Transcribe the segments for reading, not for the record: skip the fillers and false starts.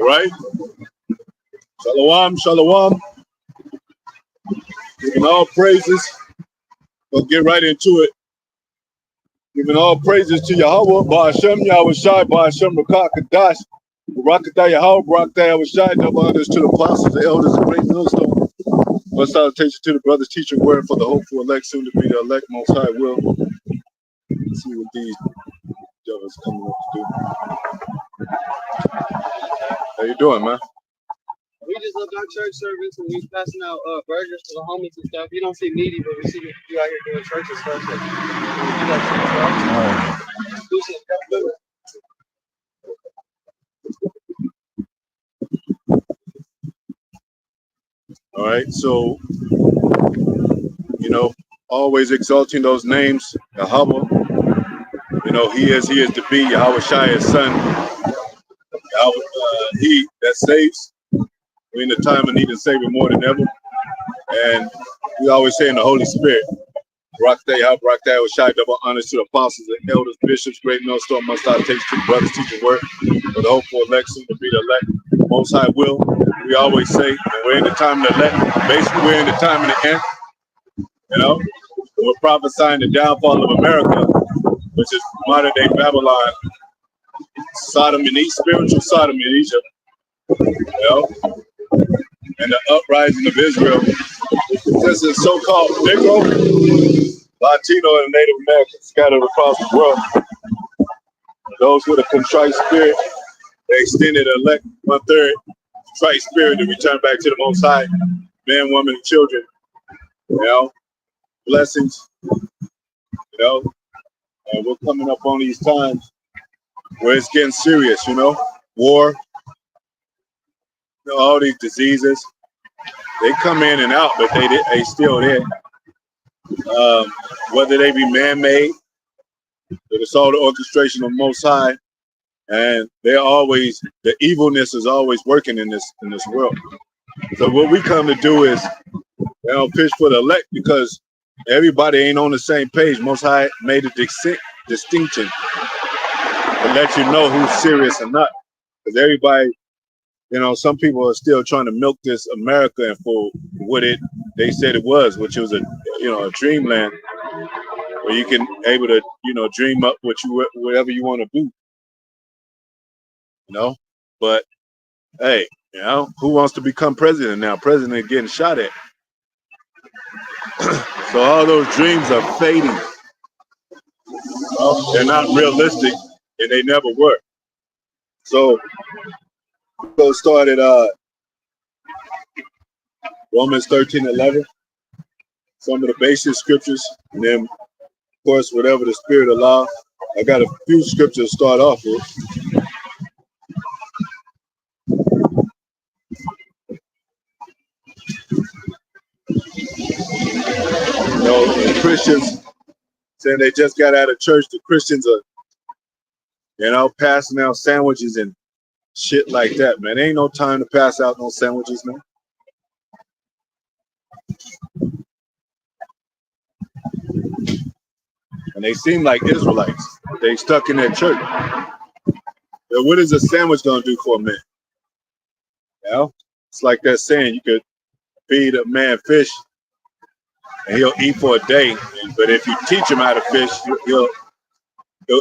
All right? Shalom, shalom. Giving all praises. We'll get right into it. Giving all praises to Yahweh, Ba'ashem, Yahweh Shai, Ba'ashem, Rakakadash, Rakatah Yahweh, Barakatah Yahweh Shai, double honors to the apostles, the elders, and great millstone. One salutation to the brothers, teaching word for the hopeful elect, soon to be the elect, most high will. Let's see what these devils coming up to do. How you doing, man? We just left our church service and we was passing out burgers to the homies and stuff. You don't see needy, but we see you out here doing church and stuff. So you got All right, so, you know, always exalting those names, Yahweh. You know, he is to be, Yahweh Shai, his son. Yahweh, he that saves. We're in the time of need and Savior more than ever. And we always say in the Holy Spirit, Barakatah Yahweh, Barakatah Yahweh Shai, double honors to the apostles and elders, bishops, great millstone, must I take to the brothers, teaching word for the hopeful elect, soon to be the elect, most high will. We always say, we're in the time of the elect. Basically, we're in the time of the end. You know, we're prophesying the downfall of America, which is modern day Babylon, Sodom and Egypt, spiritual Sodom in Egypt. You know, and the uprising of Israel. This is so-called Negro, Latino, and Native Americans scattered across the world. Those with a contrite spirit, they extended elect 1/3 contrite spirit to return back to the Most High, man, woman, and children. You know, blessings. You know, and we're coming up on these times where it's getting serious. You know, war. You know, all these diseases, they come in and out, but they still there. Whether they be man-made, but it's all the orchestration of Most High, and they're always, the evilness is always working in this world. So what we come to do is, you know, pitch for the elect, because everybody ain't on the same page. Most High made a distinction to let you know who's serious or not, because everybody. You know, some people are still trying to milk this America and for what they said it was, which was a dreamland where you can able to, you know, dream up whatever you want to do. You know, but hey, you know, who wants to become president now? President getting shot at. So all those dreams are fading. They're not realistic, and they never were. So. Go started Romans 13:11, some of the basic scriptures, and then of course whatever the Spirit allows. I got a few scriptures to start off with. You know, the Christians saying they just got out of church. The Christians are, you know, passing out sandwiches and shit like that, man. Ain't no time to pass out no sandwiches, man. And they seem like Israelites. They stuck in their church. But what is a sandwich gonna do for a man? You know, it's like that saying, you could feed a man fish and he'll eat for a day, but if you teach him how to fish, he'll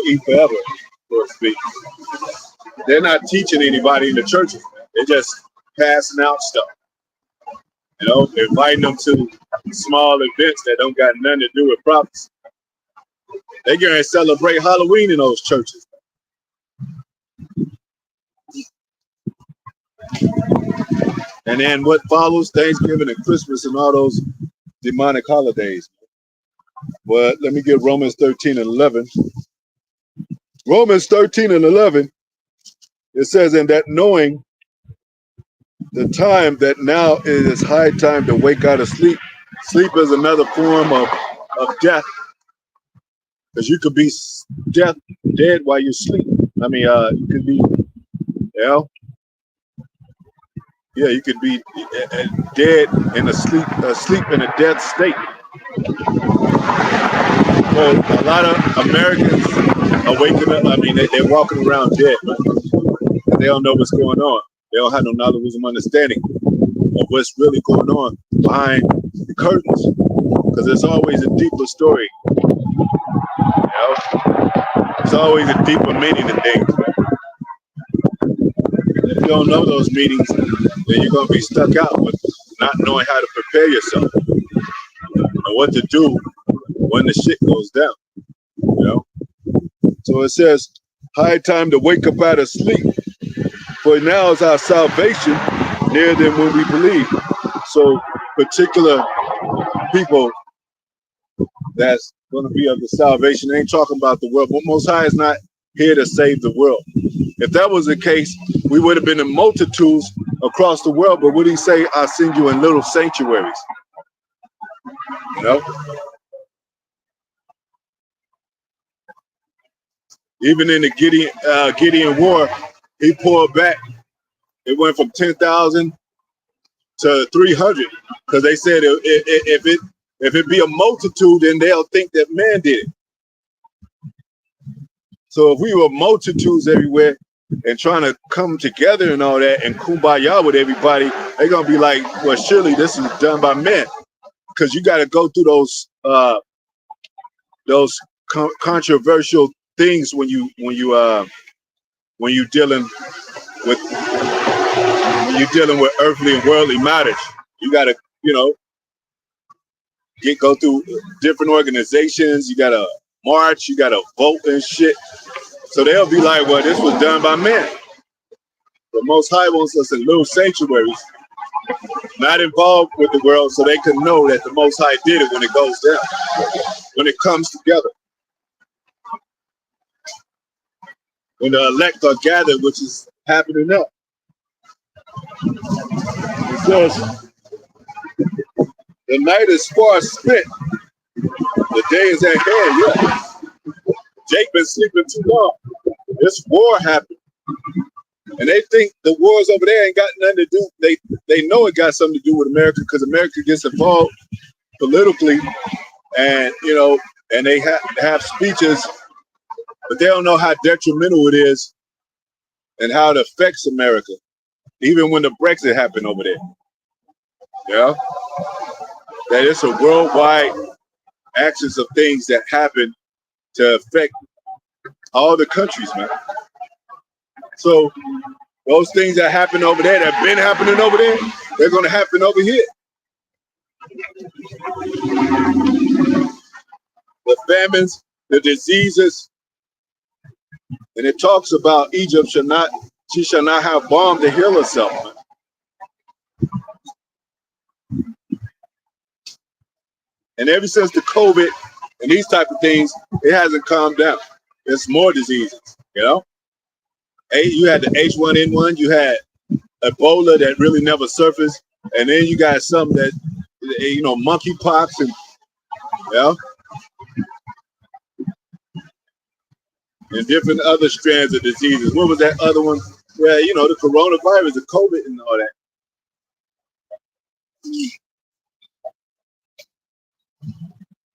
eat forever, so to speak. They're not teaching anybody in the churches. They're just passing out stuff. You know, inviting them to small events that don't got nothing to do with prophecy. They're going to celebrate Halloween in those churches. And then what follows, Thanksgiving and Christmas and all those demonic holidays. But let me get Romans 13:11. Romans 13:11. It says, and that knowing the time that now it is high time to wake out of sleep. Sleep is another form of death. Because you could be dead while you sleep. I mean, you could be, you know, yeah, you could be dead in asleep in a death state. So a lot of Americans are waking up. I mean, they're walking around dead. They don't know what's going on. They don't have no knowledge, wisdom, understanding of what's really going on behind the curtains. Because there's always a deeper story. You know? There's always a deeper meaning to things. If you don't know those meanings, then you're going to be stuck out with not knowing how to prepare yourself and what to do when the shit goes down. You know? So it says, high time to wake up out of sleep, for now is our salvation nearer than when we believe. So particular people that's going to be of the salvation, they ain't talking about the world. But Most High is not here to save the world. If that was the case, we would have been in multitudes across the world. But what did he say? I'll send you in little sanctuaries. You know? Even in the Gideon war, he pulled back. It went from 10,000 to 300 because they said if it be a multitude, then they'll think that man did it. So if we were multitudes everywhere and trying to come together and all that and kumbaya with everybody, they're gonna be like, well, surely this is done by men, because you got to go through those controversial things when you're dealing with earthly and worldly matters. You got to, go through different organizations. You got to march. You got to vote and shit. So they'll be like, well, this was done by men. The Most High wants us in little sanctuaries, not involved with the world, so they can know that the Most High did it when it goes down, when it comes together. When the elect are gathered, which is happening now. It says, the night is far spent, the day is at hand. Yeah, Jake been sleeping too long. This war happened, and they think the wars over there ain't got nothing to do. They know it got something to do with America, because America gets involved politically, and and they have speeches, but they don't know how detrimental it is and how it affects America. Even when the Brexit happened over there, yeah, that it's a worldwide axis of things that happen to affect all the countries, man. So those things that happen over there, that have been happening over there, they're going to happen over here. The famines, the diseases, and it talks about Egypt she shall not have balm to heal herself, man. And ever since the COVID and these type of things, it hasn't calmed down. There's more diseases, You had the H1N1, you had Ebola that really never surfaced, and then you got some that, monkeypox and different other strands of diseases. What was that other one? Yeah, the coronavirus, the COVID, and all that.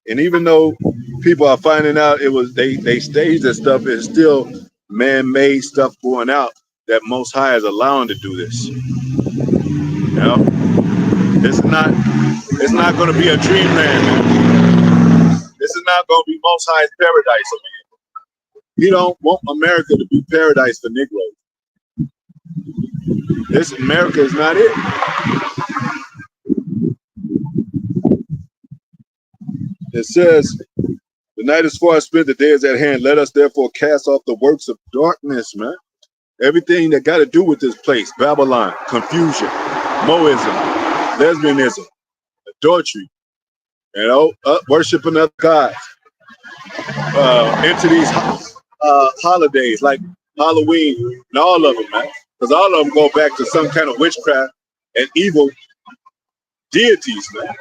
And even though people are finding out they staged that stuff, it's still man-made stuff going out that Most High is allowing to do this. It's not going to be a dreamland, man. This is not going to be Most High's paradise over here. He don't want America to be paradise for Negroes. This America is not it. It says, the night is far spent, the day is at hand. Let us therefore cast off the works of darkness, man. Everything that got to do with this place, Babylon, confusion, Moism, lesbianism, adultery, worshiping other gods, into these holidays like Halloween and all of them, man. Because all of them go back to some kind of witchcraft and evil deities, man.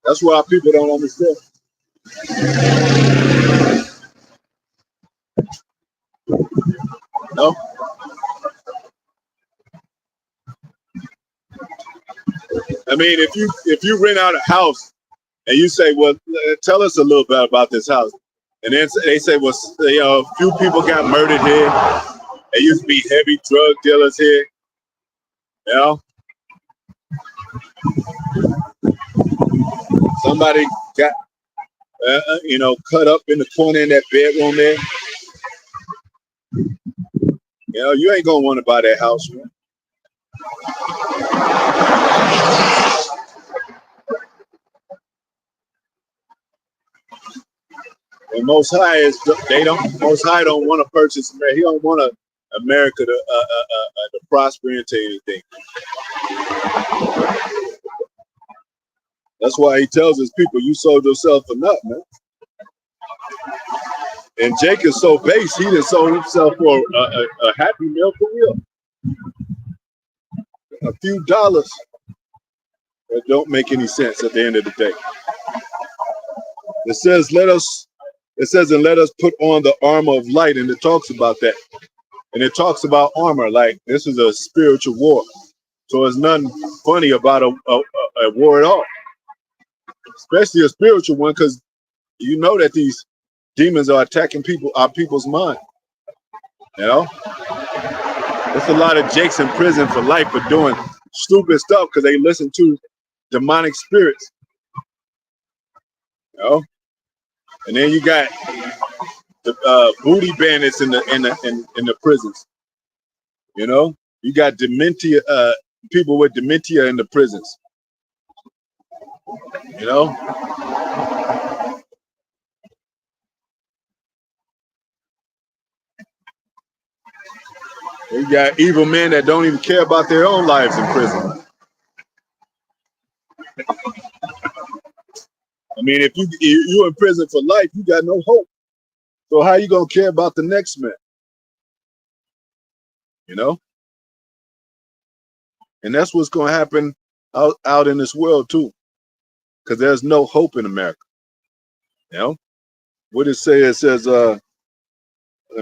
That's why people don't understand. No? I mean, if you rent out a house and you say, well, tell us a little bit about this house. And then they say, well, a few people got murdered here. There used to be heavy drug dealers here. You know, somebody got cut up in the corner in that bedroom there. You know, you ain't gonna want to buy that house, man. And Most High don't want to purchase America. He don't want America to prosper into anything. That's why he tells his people, "You sold yourself for nothing, man." And Jake is so base, he done sold himself for a happy meal for real. A few dollars that don't make any sense at the end of the day. It says, and let us put on the armor of light, and it talks about that. And it talks about armor, like this is a spiritual war. So there's nothing funny about a war at all, especially a spiritual one, because you know that these demons are attacking our people's mind. You know, there's a lot of Jakes in prison for life for doing stupid stuff because they listen to demonic spirits. You know, and then you got the booty bandits in the prisons. You know, you got dementia, people with dementia in the prisons. You know, you got evil men that don't even care about their own lives in prison. I mean, if you're in prison for life, you got no hope. So how you gonna care about the next man? You know, and that's what's gonna happen out in this world too, because there's no hope in America. You know, what did it say? It says, let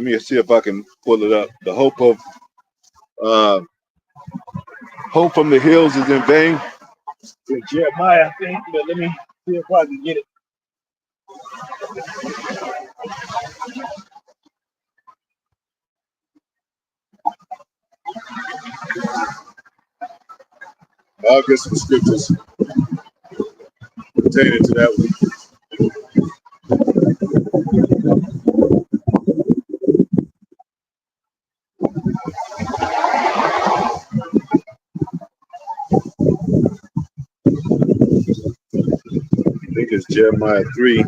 me see if I can pull it up. The hope from the hills is in vain. It's Jeremiah, I think, but let me see if I can get it. I'll get some scriptures pertaining to that one. I think it's Jeremiah 3.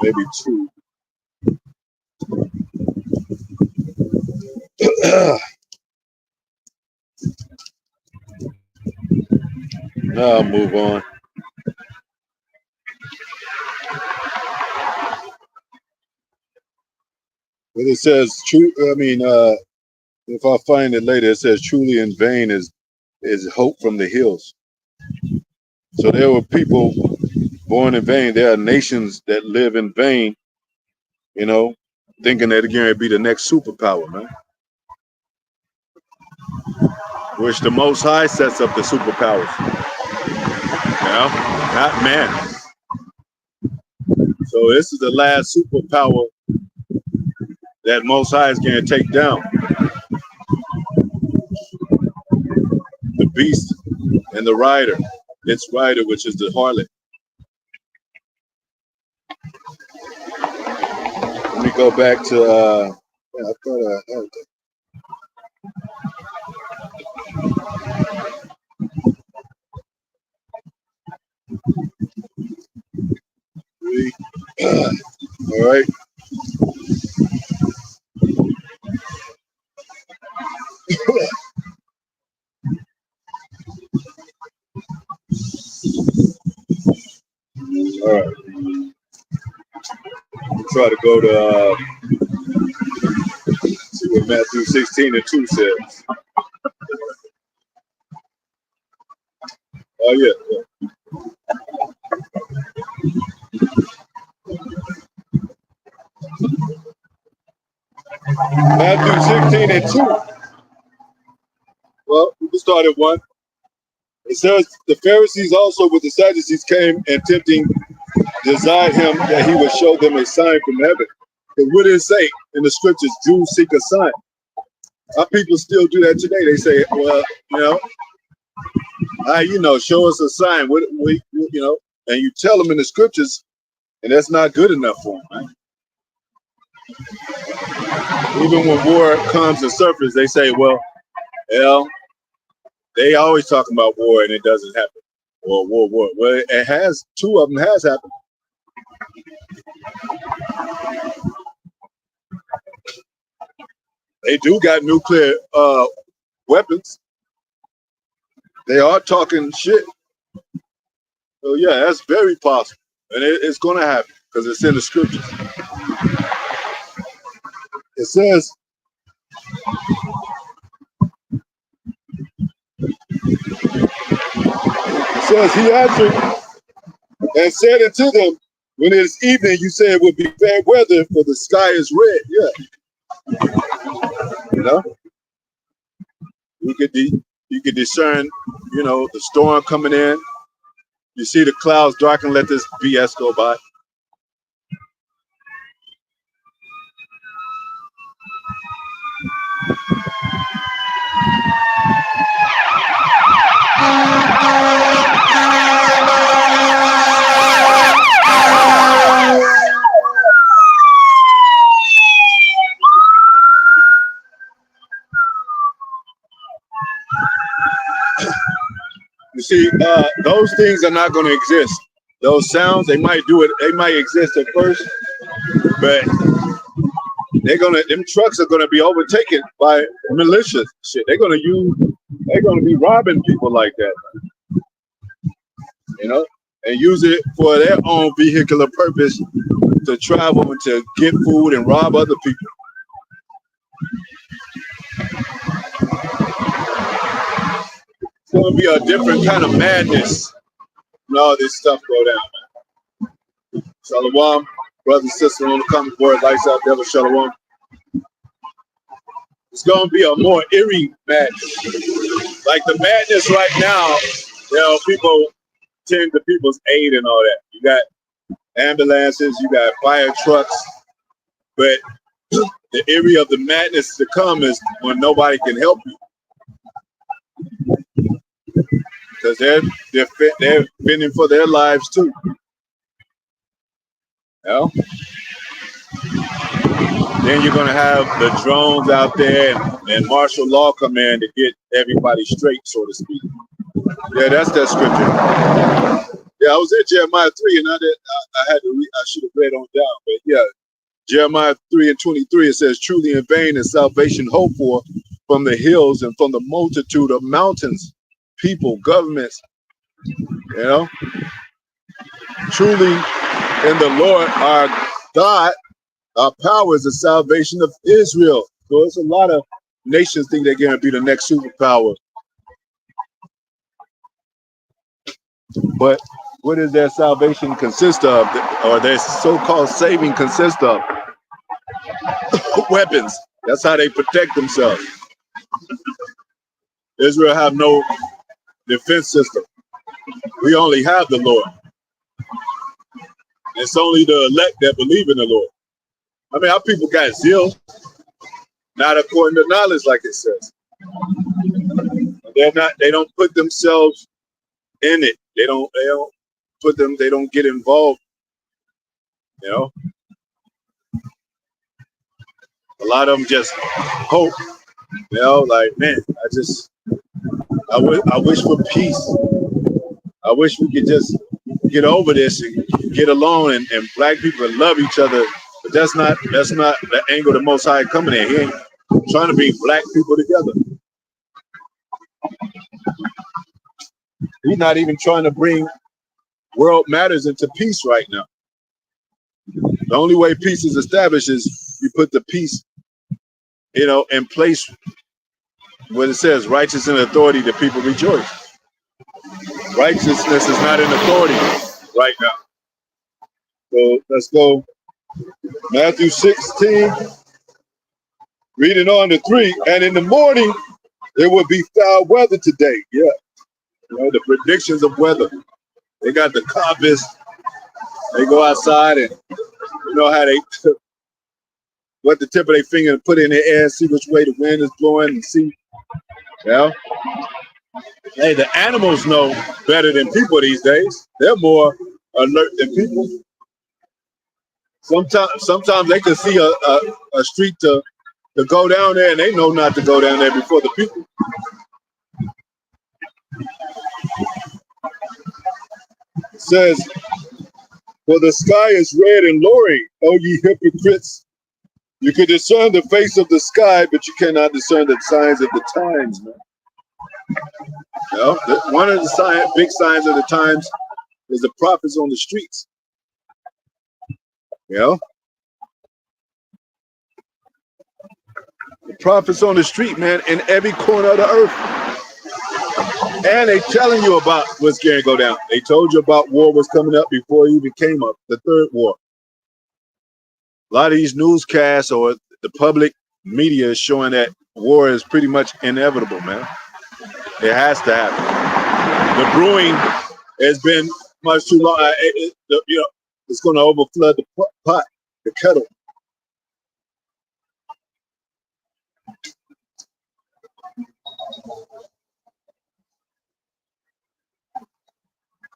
Maybe 2. Now I'll move on. But it says, true. I mean, if I find it later, it says, "Truly in vain is hope from the hills." So there were people born in vain. There are nations that live in vain, you know, thinking that they're going to be the next superpower, man. Which the Most High sets up the superpowers, you know, not man. So this is the last superpower that Most High is going to take down. The beast and the rider, its rider, which is the harlot. Let me go back to, I thought I had that. All right. All right. Try to go to see what Matthew 16:2 says. Oh yeah. Matthew 16:2. Well, we can start at 1. It says the Pharisees also with the Sadducees came and tempting desired him that he would show them a sign from heaven. Because what did it say in the scriptures? Jews seek a sign. Our people still do that today. They say, well, show us a sign. And you tell them in the scriptures, and that's not good enough for them. Right? Even when war comes to surface, they say, well, they always talking about war and it doesn't happen. Or war. Well, it has, two of them has happened. They do got nuclear weapons. They are talking shit. So yeah, that's very possible. And it's going to happen because it's in the scriptures. It says, he answered and said unto them, when it is evening, you say it would be fair weather, for the sky is red. Yeah. You could discern, the storm coming in. You see the clouds darken, let this BS go by. You see, those things are not going to exist. Those sounds, they might do it. They might exist at first, but them trucks are gonna be overtaken by militias. Shit, they're gonna be robbing people like that, and use it for their own vehicular purpose to travel and to get food and rob other people. It's gonna be a different kind of madness when all this stuff go down, man. Shalom, brothers and sisters on the comment board, lights out, devil shalom. It's going to be a more eerie madness. Like the madness right now, people tend to people's aid and all that. You got ambulances, you got fire trucks, but the area of the madness to come is when nobody can help you. Because they're fending for their lives too. Then you're gonna have the drones out there and martial law come in to get everybody straight, so to speak. Yeah, that's that scripture. Yeah, I was in Jeremiah 3, and I should have read on down, but yeah, Jeremiah 3:23, it says, "Truly in vain is salvation hoped for from the hills and from the multitude of mountains, people, governments." Truly in the Lord our God, our power is the salvation of Israel. So it's a lot of nations think they're going to be the next superpower. But what does their salvation consist of, or their so-called saving consist of? Weapons. That's how they protect themselves. Israel have no defense system. We only have the Lord. It's only the elect that believe in the Lord. I mean, our people got zeal, not according to knowledge, like it says. They don't put themselves in it. They don't get involved. A lot of them just hope, like, man, I wish for peace. I wish we could just get over this and get along and black people love each other. But that's not the angle the Most High coming in. He ain't trying to bring black people together. He's not even trying to bring world matters into peace right now. The only way peace is established is you put the peace, in place where it says righteous and authority, the people rejoice. Righteousness is not in authority right now. So let's go. Matthew 16, reading on to 3. And in the morning, there will be foul weather today. Yeah. know, the predictions of weather. They got the compass. They go outside and you know how they what the tip of their finger and put it in the air, see which way the wind is blowing, and see. You know, hey, the animals know better than people these days. They're more alert than people. Sometimes they can see a street to go down there, and they know not to go down there before the people. It says, "For the sky is red and lowering, O ye hypocrites. You can discern the face of the sky, but you cannot discern the signs of the times, man." You know, one of the big signs of the times is the prophets on the streets. You know, the prophets on the street, man, in every corner of the earth. And they telling you about what's going to go down. They told you about war was coming up before it even came up, the third war. A lot of these newscasts or the public media is showing that war is pretty much inevitable, man. It has to happen. The brewing has been much too long. You know, it's going to overflood the pot, the kettle.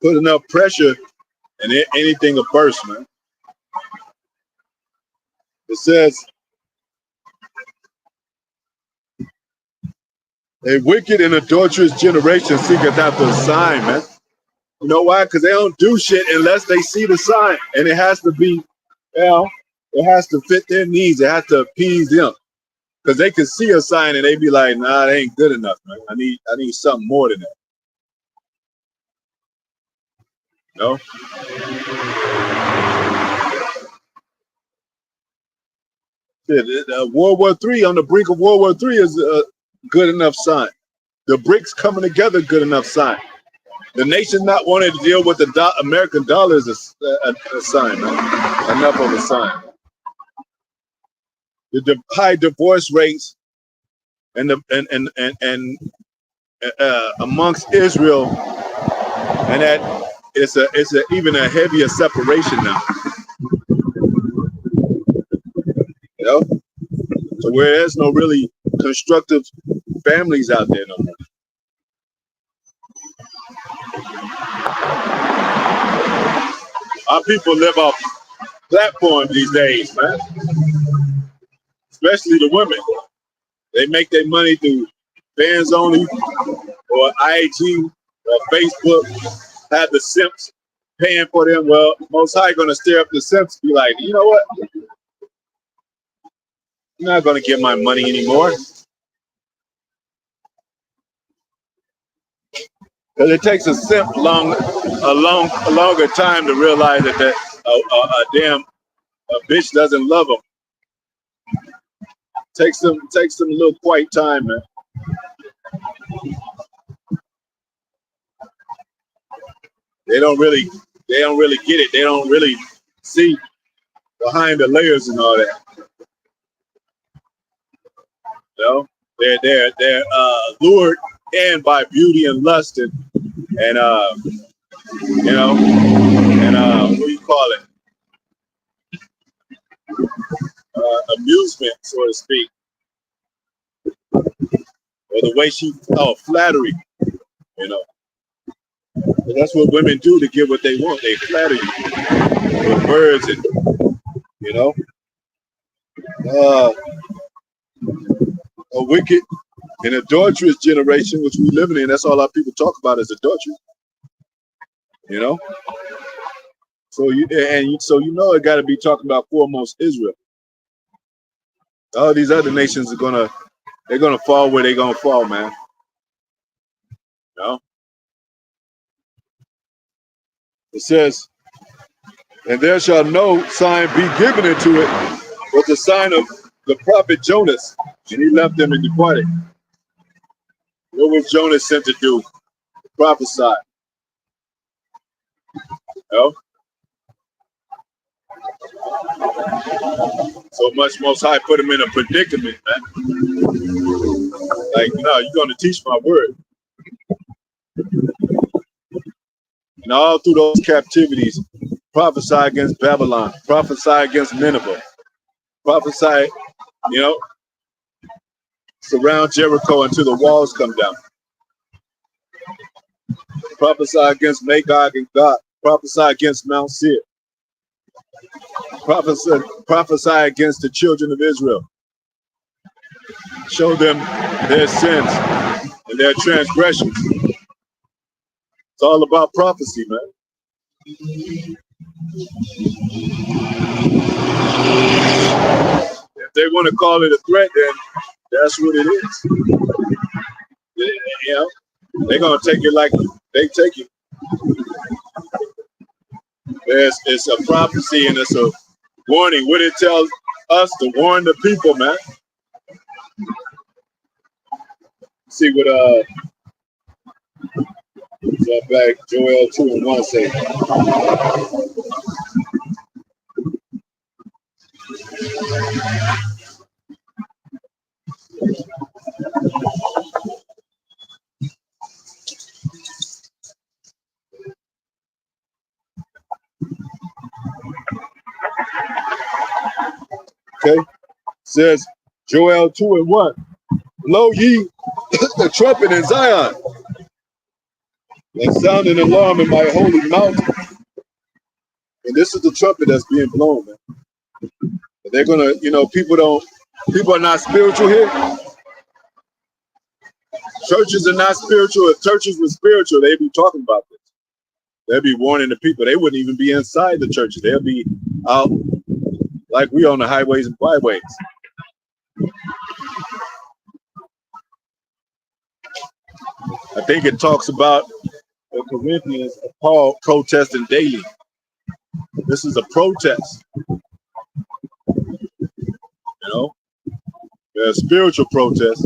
Put enough pressure and anything will burst, man. It says, "A wicked and adulterous generation seeketh after a sign," man. You know why? Because they don't do shit unless they see the sign. And it has to be, you know, it has to fit their needs. It has to appease them. Because they can see a sign and they be like, nah, that ain't good enough, man. I need something more than that. You know? World War III, on the brink of World War III is a good enough sign. The BRICS coming together, good enough sign. The nation not wanting to deal with the American dollar is a sign, man. Enough of a sign. The high divorce rates and amongst Israel, and that it's even a heavier separation now. You know, so where there's no really constructive families out there no more. Our people live off platforms these days, man. Especially the women. They make their money through fans only or IG or Facebook. Have the simps paying for them. Well, Most High gonna stir up the simps. Be like, you know what? I'm not gonna get my money anymore. Because it takes a simp a longer time to realize that a damn bitch doesn't love them. Takes them a little quiet time, man. They don't really get it. They don't really see behind the layers and all that. You know, they're lured in by beauty and lust and you know, and what do you call it? Amusement, so to speak, or the way flattery, you know. But that's what women do to get what they want. They flatter you with words and, you know, a wicked and adulterous generation, which we living in. That's all our people talk about is adultery, you know. So you know it got to be talking about foremost Israel. All these other nations they're gonna fall where they're gonna fall, man. You know? It says, "And there shall no sign be given into it, but the sign of the prophet Jonas." And he left them and departed. What was Jonas sent to do? Prophesy. You know? So much Most High put him in a predicament, man. Like, no, you're gonna teach my word. And all through those captivities, prophesy against Babylon, prophesy against Nineveh, prophesy, you know, surround Jericho until the walls come down. Prophesy against Magog and God. Prophesy against Mount Seir. Prophesy against the children of Israel. Show them their sins and their transgressions. It's all about prophecy, man. If they want to call it a threat, then that's what it is. You know, they're gonna take it like they take it. It's a prophecy and it's a warning. What it tells us to warn the people, man. See what back Joel 2:1 say. Okay, says Joel 2:1. Blow ye the trumpet in Zion, and sound an alarm in my holy mountain. And this is the trumpet that's being blown, man. They're gonna, you know, people are not spiritual here. Churches are not spiritual. If churches were spiritual, they'd be talking about this. They'd be warning the people. They wouldn't even be inside the churches. They'll be out like we on the highways and byways. I think it talks about the Corinthians, Paul protesting daily. This is a protest. You know, they're a spiritual protest.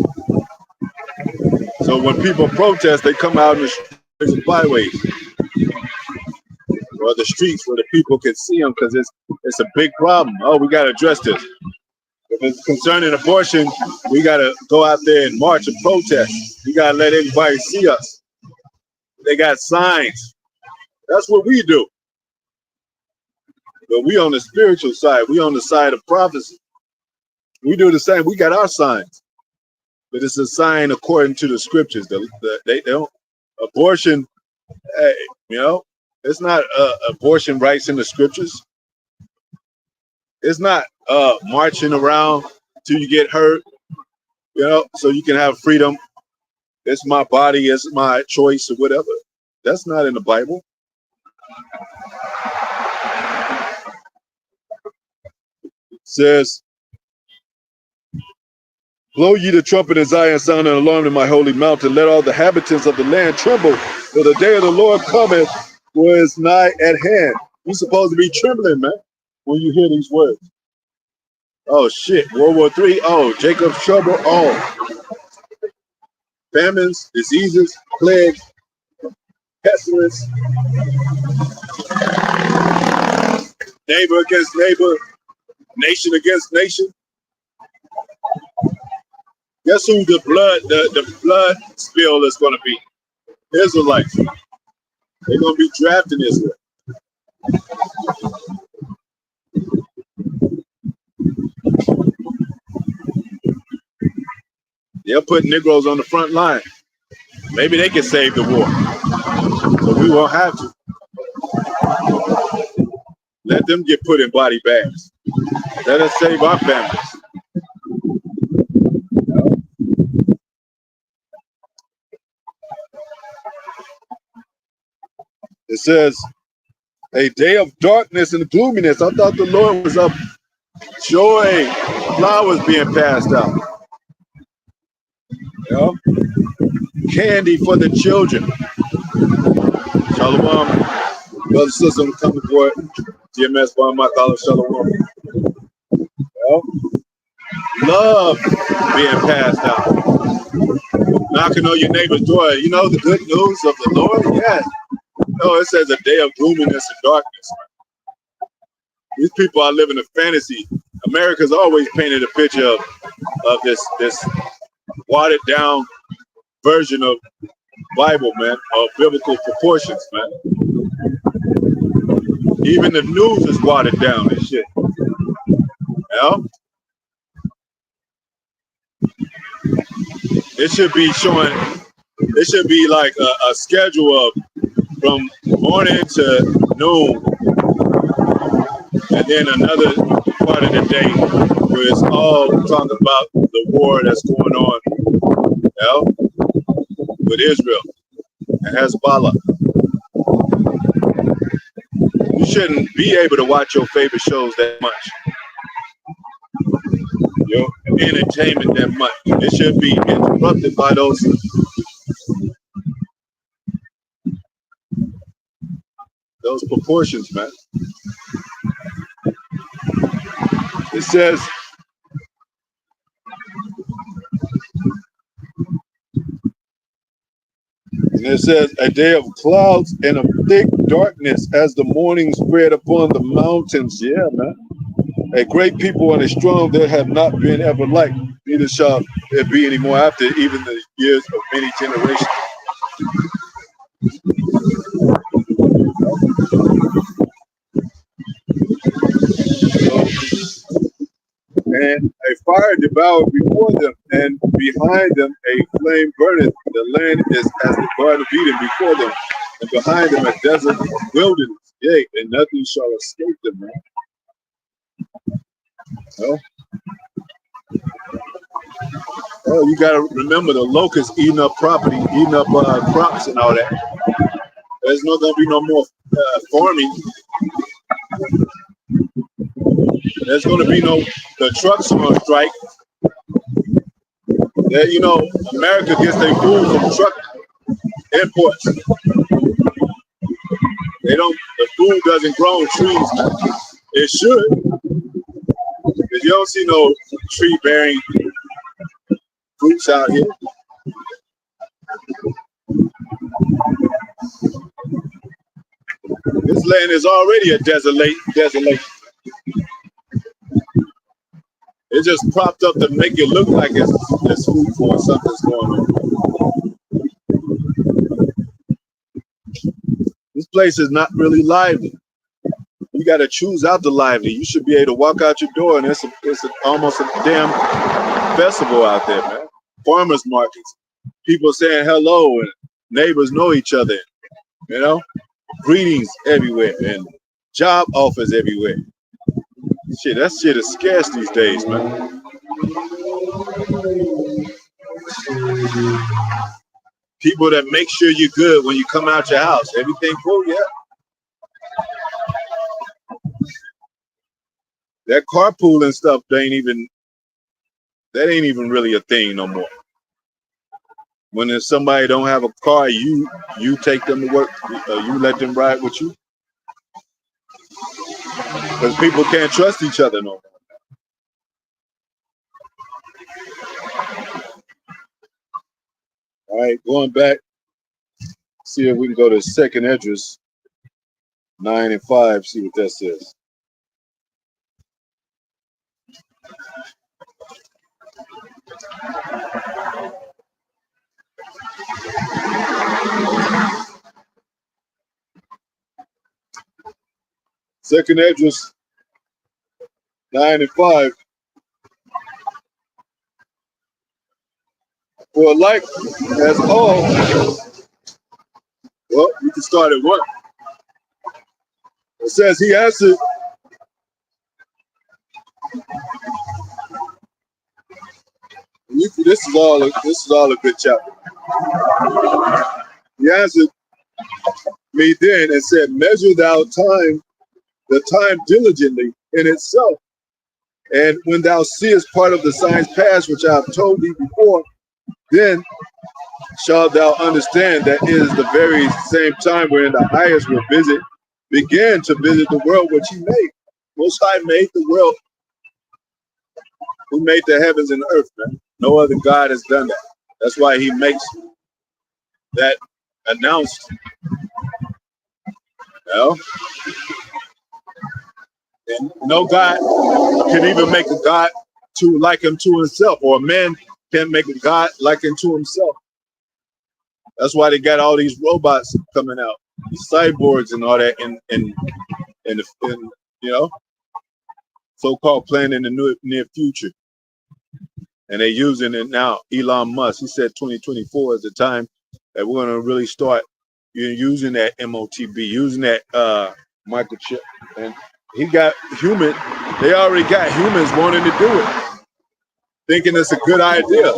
So when people protest, they come out in the streets and byways, or the streets where the people can see them, because it's a big problem. Oh, we got to address this. If it's concerning abortion, we got to go out there and march and protest. We got to let everybody see us. They got signs. That's what we do. But we on the spiritual side. We on the side of prophecy. We do the same. We got our signs. But it's a sign according to the scriptures. They don't. Abortion, you know, it's not abortion rights in the scriptures. It's not marching around till you get hurt, you know, so you can have freedom. It's my body, it's my choice or whatever. That's not in the Bible. It says, blow ye the trumpet in Zion, sound an alarm in my holy mountain. Let all the inhabitants of the land tremble, for the day of the Lord cometh, for it's nigh at hand. You're supposed to be trembling, man, when you hear these words. Oh shit, World War III. Oh, Jacob's trouble. Oh, famines, diseases, plagues, pestilence, neighbor against neighbor, nation against nation. Guess who the blood spill is going to be? Israelites. They're going to be drafting Israel. They'll put Negroes on the front line. Maybe they can save the war. So we won't have to. Let them get put in body bags. Let us save our families. It says, a day of darkness and gloominess. I thought the Lord was up. Joy, flowers being passed out. You know? Candy for the children. Shalom. Brother, sister, I'm coming for it. GMS, my collar, shalom. You know? Love being passed out. Knocking on your neighbor's door. You know the good news of the Lord? Yes. No, it says a day of gloominess and darkness. These people are living a fantasy. America's always painted a picture of this watered down version of Bible, man, of biblical proportions, man. Even the news is watered down and shit. Yeah, it should be showing. It should be like a schedule of from morning to noon, and then another part of the day where it's all talking about the war that's going on, with Israel and Hezbollah. You shouldn't be able to watch your favorite shows that much, your entertainment that much. It should be interrupted by those proportions, man. It says, a day of clouds and of thick darkness as the morning spread upon the mountains. Yeah, man. A great people and a strong there have not been ever like, neither shall there be any more after, even the years of many generations. So, and a fire devoured before them, and behind them a flame burneth. The land is as the garden of Eden before them, and behind them a desert wilderness. Yea, and nothing shall escape them, man. No? Oh, you got to remember the locusts eating up property, eating up crops and all that. There's not going to be no more farming. There's going to be the trucks are on strike. America gets their food from truck imports. The food doesn't grow on trees. It should. Because you don't see no tree bearing fruits out here. This land is already a desolation. It's just propped up to make it look like it's fruitful or something's going on. This place is not really lively. You got to choose out the lively. You should be able to walk out your door and it's almost a damn festival out there, man. Farmers markets, people saying hello, and neighbors know each other. Greetings everywhere and job offers everywhere. Shit, that shit is scarce these days, man. People that make sure you're good when you come out your house. Everything cool, yeah. That carpooling stuff, that ain't even really a thing no more. When there's somebody don't have a car, you take them to work, you let them ride with you. Because people can't trust each other no more. All right, going back, see if we can go to second address, 9 and 5, see what that says. Second address, 9 and 5. For like as all, well, you can start at 1. It says he answered, this is all a good chapter. He answered me then and said, measure thou the time diligently in itself. And when thou seest part of the signs past, which I have told thee before, then shalt thou understand that it is the very same time wherein the highest will begin to visit the world which he made. Most High made the world. Who made the heavens and the earth, man? No other God has done that. That's why he makes that announced. And no God can even make a God to liken to himself, or a man can't make a God liken to himself. That's why they got all these robots coming out, these cyborgs and all that in in you know, so-called plan in the near future. And they're using it now. Elon Musk, he said 2024 is the time that we're going to really start using that MOTB, using that microchip. And he got they already got humans wanting to do it, thinking it's a good idea.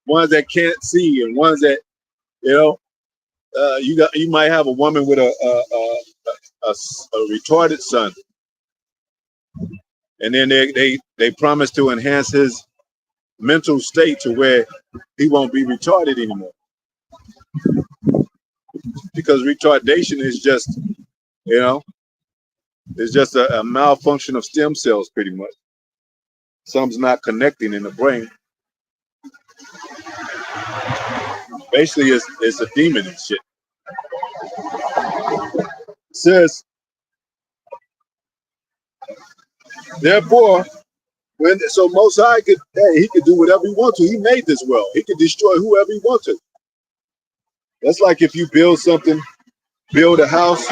Ones that can't see and ones that, you might have a woman with a retarded son, and then they promise to enhance his mental state to where he won't be retarded anymore, because retardation is just it's just a malfunction of stem cells, pretty much. Something's not connecting in the brain. Basically it's a demon and shit. It says, therefore, so Most High he could do whatever he wants to. He made this world. He could destroy whoever he wants to. That's like if you build a house,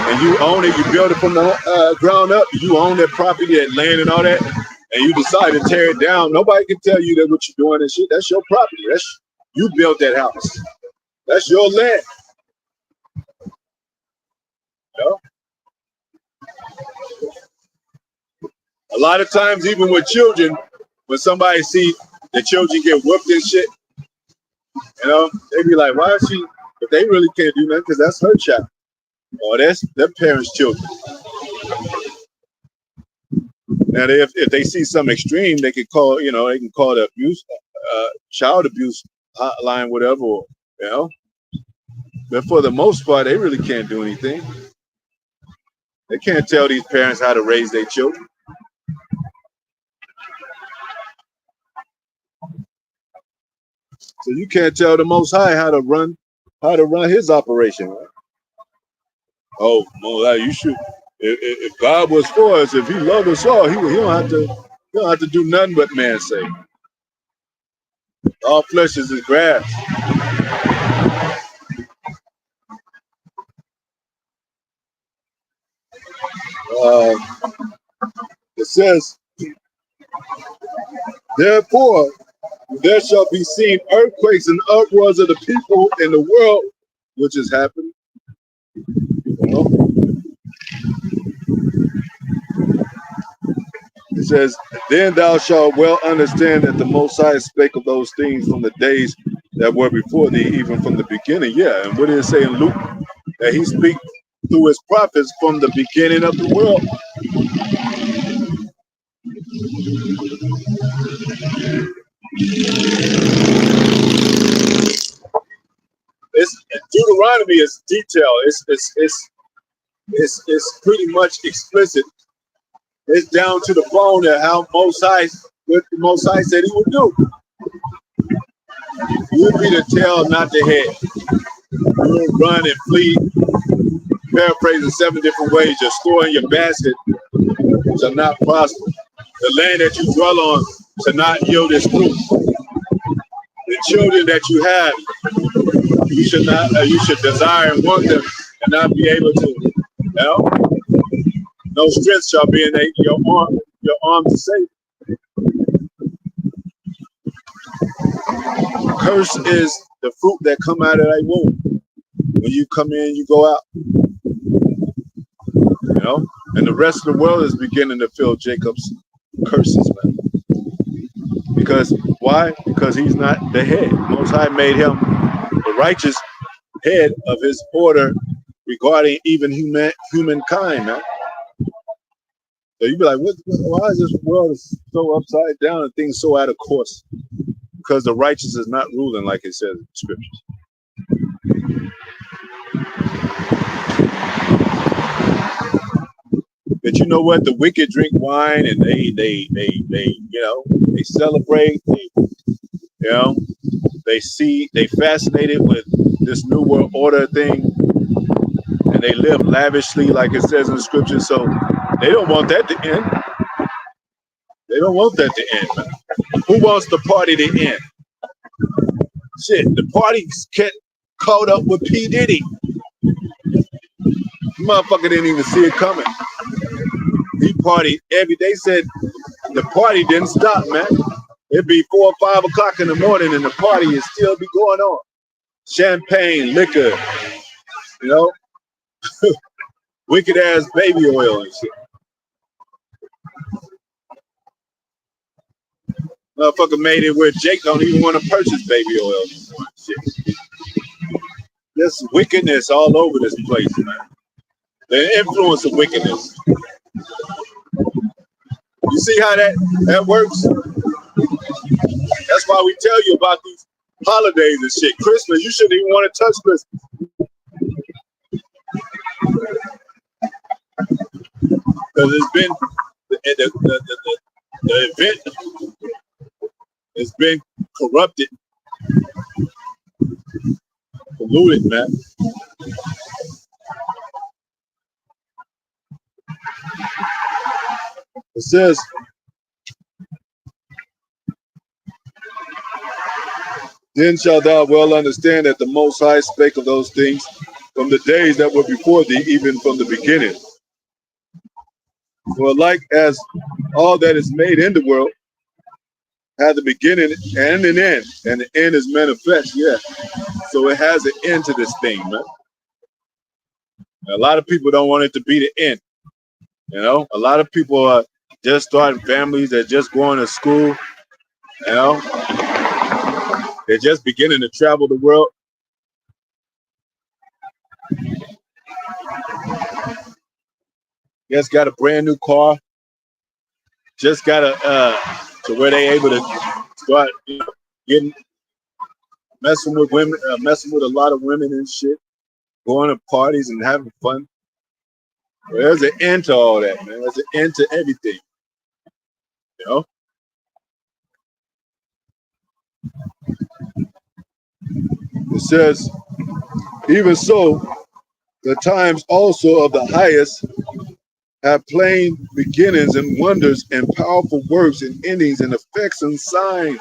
and you own it. You build it from the ground up. You own that property, that land, and all that, and you decide to tear it down. Nobody can tell you that what you're doing and shit. That's your property. You built that house. That's your land. A lot of times, even with children, when somebody see the children get whooped and shit, they be like, "Why is she?" But they really can't do nothing because that's her child, or that's their parents' children. Now, if they see some extreme, they can call, they can call the abuse, child abuse hotline, whatever, But for the most part, they really can't do anything. They can't tell these parents how to raise their children. So you can't tell the Most High how to run his operation, right? Oh, Most you should. If God was for us, if He loved us all, He don't have to do nothing but man say. All flesh is His grass. It says, therefore, there shall be seen earthquakes and uproars of the people in the world, which has happened. It says, then thou shalt well understand that the Most High spake of those things from the days that were before thee, even from the beginning. Yeah, and what did it say in Luke? That He speaks through His prophets from the beginning of the world. Deuteronomy is detailed. It's pretty much explicit. It's down to the bone at how what the Most High said He would do. You would be the tail, not the head. You would run and flee. Paraphrasing 7 different ways. Your store in your basket shall not prosper. The land that you dwell on shall not yield its fruit. The children that you have, you should desire and want them and not be able to. No strength shall be in your arm to save. Curse is the fruit that come out of thy womb. When you come in, you go out. And the rest of the world is beginning to feel Jacob's curses, man. Because why? Because he's not the head. Most High made him the righteous head of His order regarding even humankind, man. So you'd be like, why is this world so upside down and things so out of course? Because the righteous is not ruling like it says in the scriptures. But you know what? The wicked drink wine and they celebrate. They fascinated with this new world order thing, and they live lavishly like it says in the scripture. So they don't want that to end. They don't want that to end, man. Who wants the party to end? Shit, the party's get caught up with P. Diddy. Motherfucker didn't even see it coming. He partied every day. Said the party didn't stop, man. It'd be 4 or 5 o'clock in the morning and the party is still be going on. Champagne, liquor, you know, wicked ass baby oil and shit. Motherfucker made it where Jake don't even want to purchase baby oil anymore. Shit. There's wickedness all over this place, man. The influence of wickedness. You see how that works? That's why we tell you about these holidays and shit. Christmas, you shouldn't even want to touch Christmas. Because it's been the event has been corrupted, polluted, man. It says, then shalt thou well understand that the Most High spake of those things from the days that were before thee, even from the beginning. For like as all that is made in the world has a beginning and an end, and the end is manifest, yeah. So it has an end to this thing, man. A lot of people don't want it to be the end. You know, a lot of people are just starting families, they're just going to school, you know, they're just beginning to travel the world. Just got a brand new car, just got to where they able to start, you know, getting messing with women, messing with a lot of women and shit, going to parties and having fun. Well, there's an end to all that, man. There's an end to everything, you know. It says, even so, the times also of the highest have plain beginnings and wonders and powerful works and endings and effects and signs.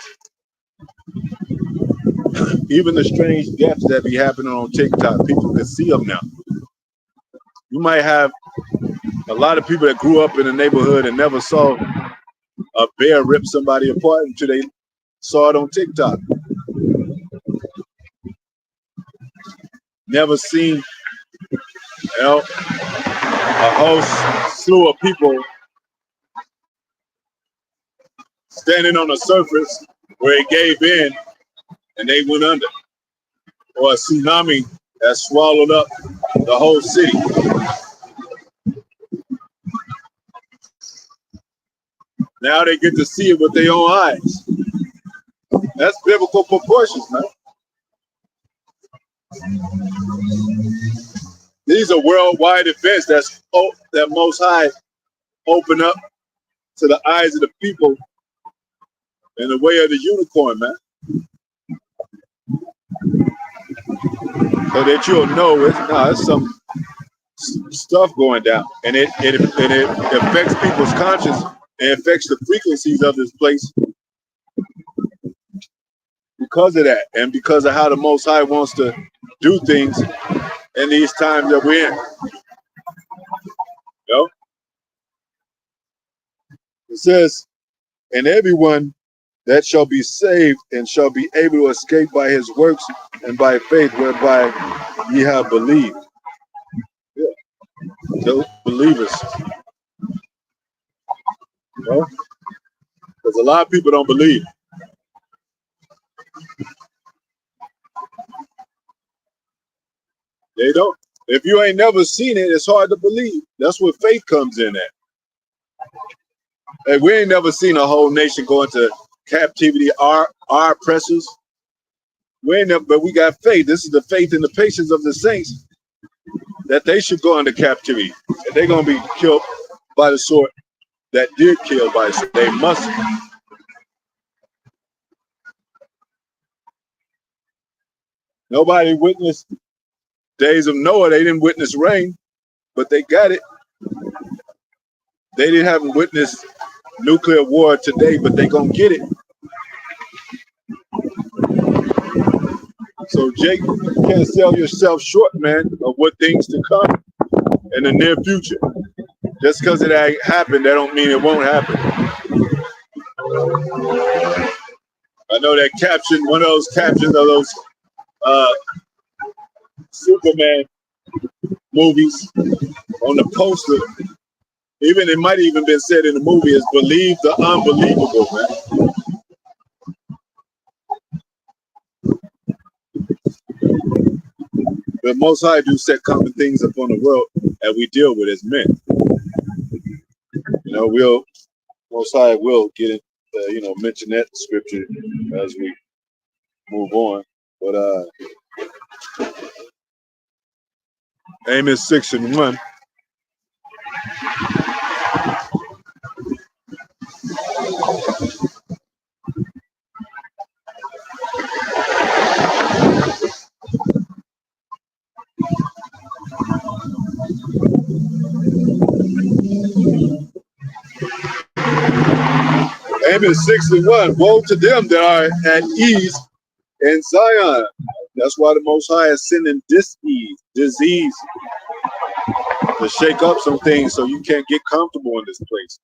Even the strange deaths that be happening on TikTok, people can see them now. You might have a lot of people that grew up in the neighborhood and never saw a bear rip somebody apart until they saw it on TikTok. Never seen, you know, a whole slew of people standing on the surface where it gave in and they went under. Or a tsunami that swallowed up the whole city. Now they get to see it with their own eyes. That's biblical proportions, man. These are worldwide events that Most High open up to the eyes of the people in the way of the unicorn, man. So that you'll know it's some stuff going down, and it affects people's conscience and affects the frequencies of this place because of that, and because of how the Most High wants to do things in these times that we're in. You know? It says, and everyone that shall be saved and shall be able to escape by his works and by faith whereby ye have believed. Yeah. Those believers. You know? Because a lot of people don't believe. They don't. If you ain't never seen it, it's hard to believe. That's where faith comes in at. Hey, we ain't never seen a whole nation go into captivity, our oppressors. We ain't never, but we got faith. This is the faith and the patience of the saints that they should go into captivity. And they're going to be killed by the sword that did kill by the sword. They must. Nobody witnessed days of Noah. They didn't witness rain, but they got it. They didn't have witnessed nuclear war today, but they gonna get it. So Jake, you can't sell yourself short, man, of what things to come. in the near future. Just because it ain't happened, that don't mean it won't happen. I know that caption, one of those captions of those Superman movies on the poster, even it might even been said in the movie, is believe the unbelievable, man. The Most High do set common things upon the world that we deal with as men. You know, Most High will get it, mention that scripture as we move on. But Amos 6:1. Amos 6:1. Woe to them that are at ease in Zion. That's why the Most High is sending disease to shake up some things so you can't get comfortable in this place.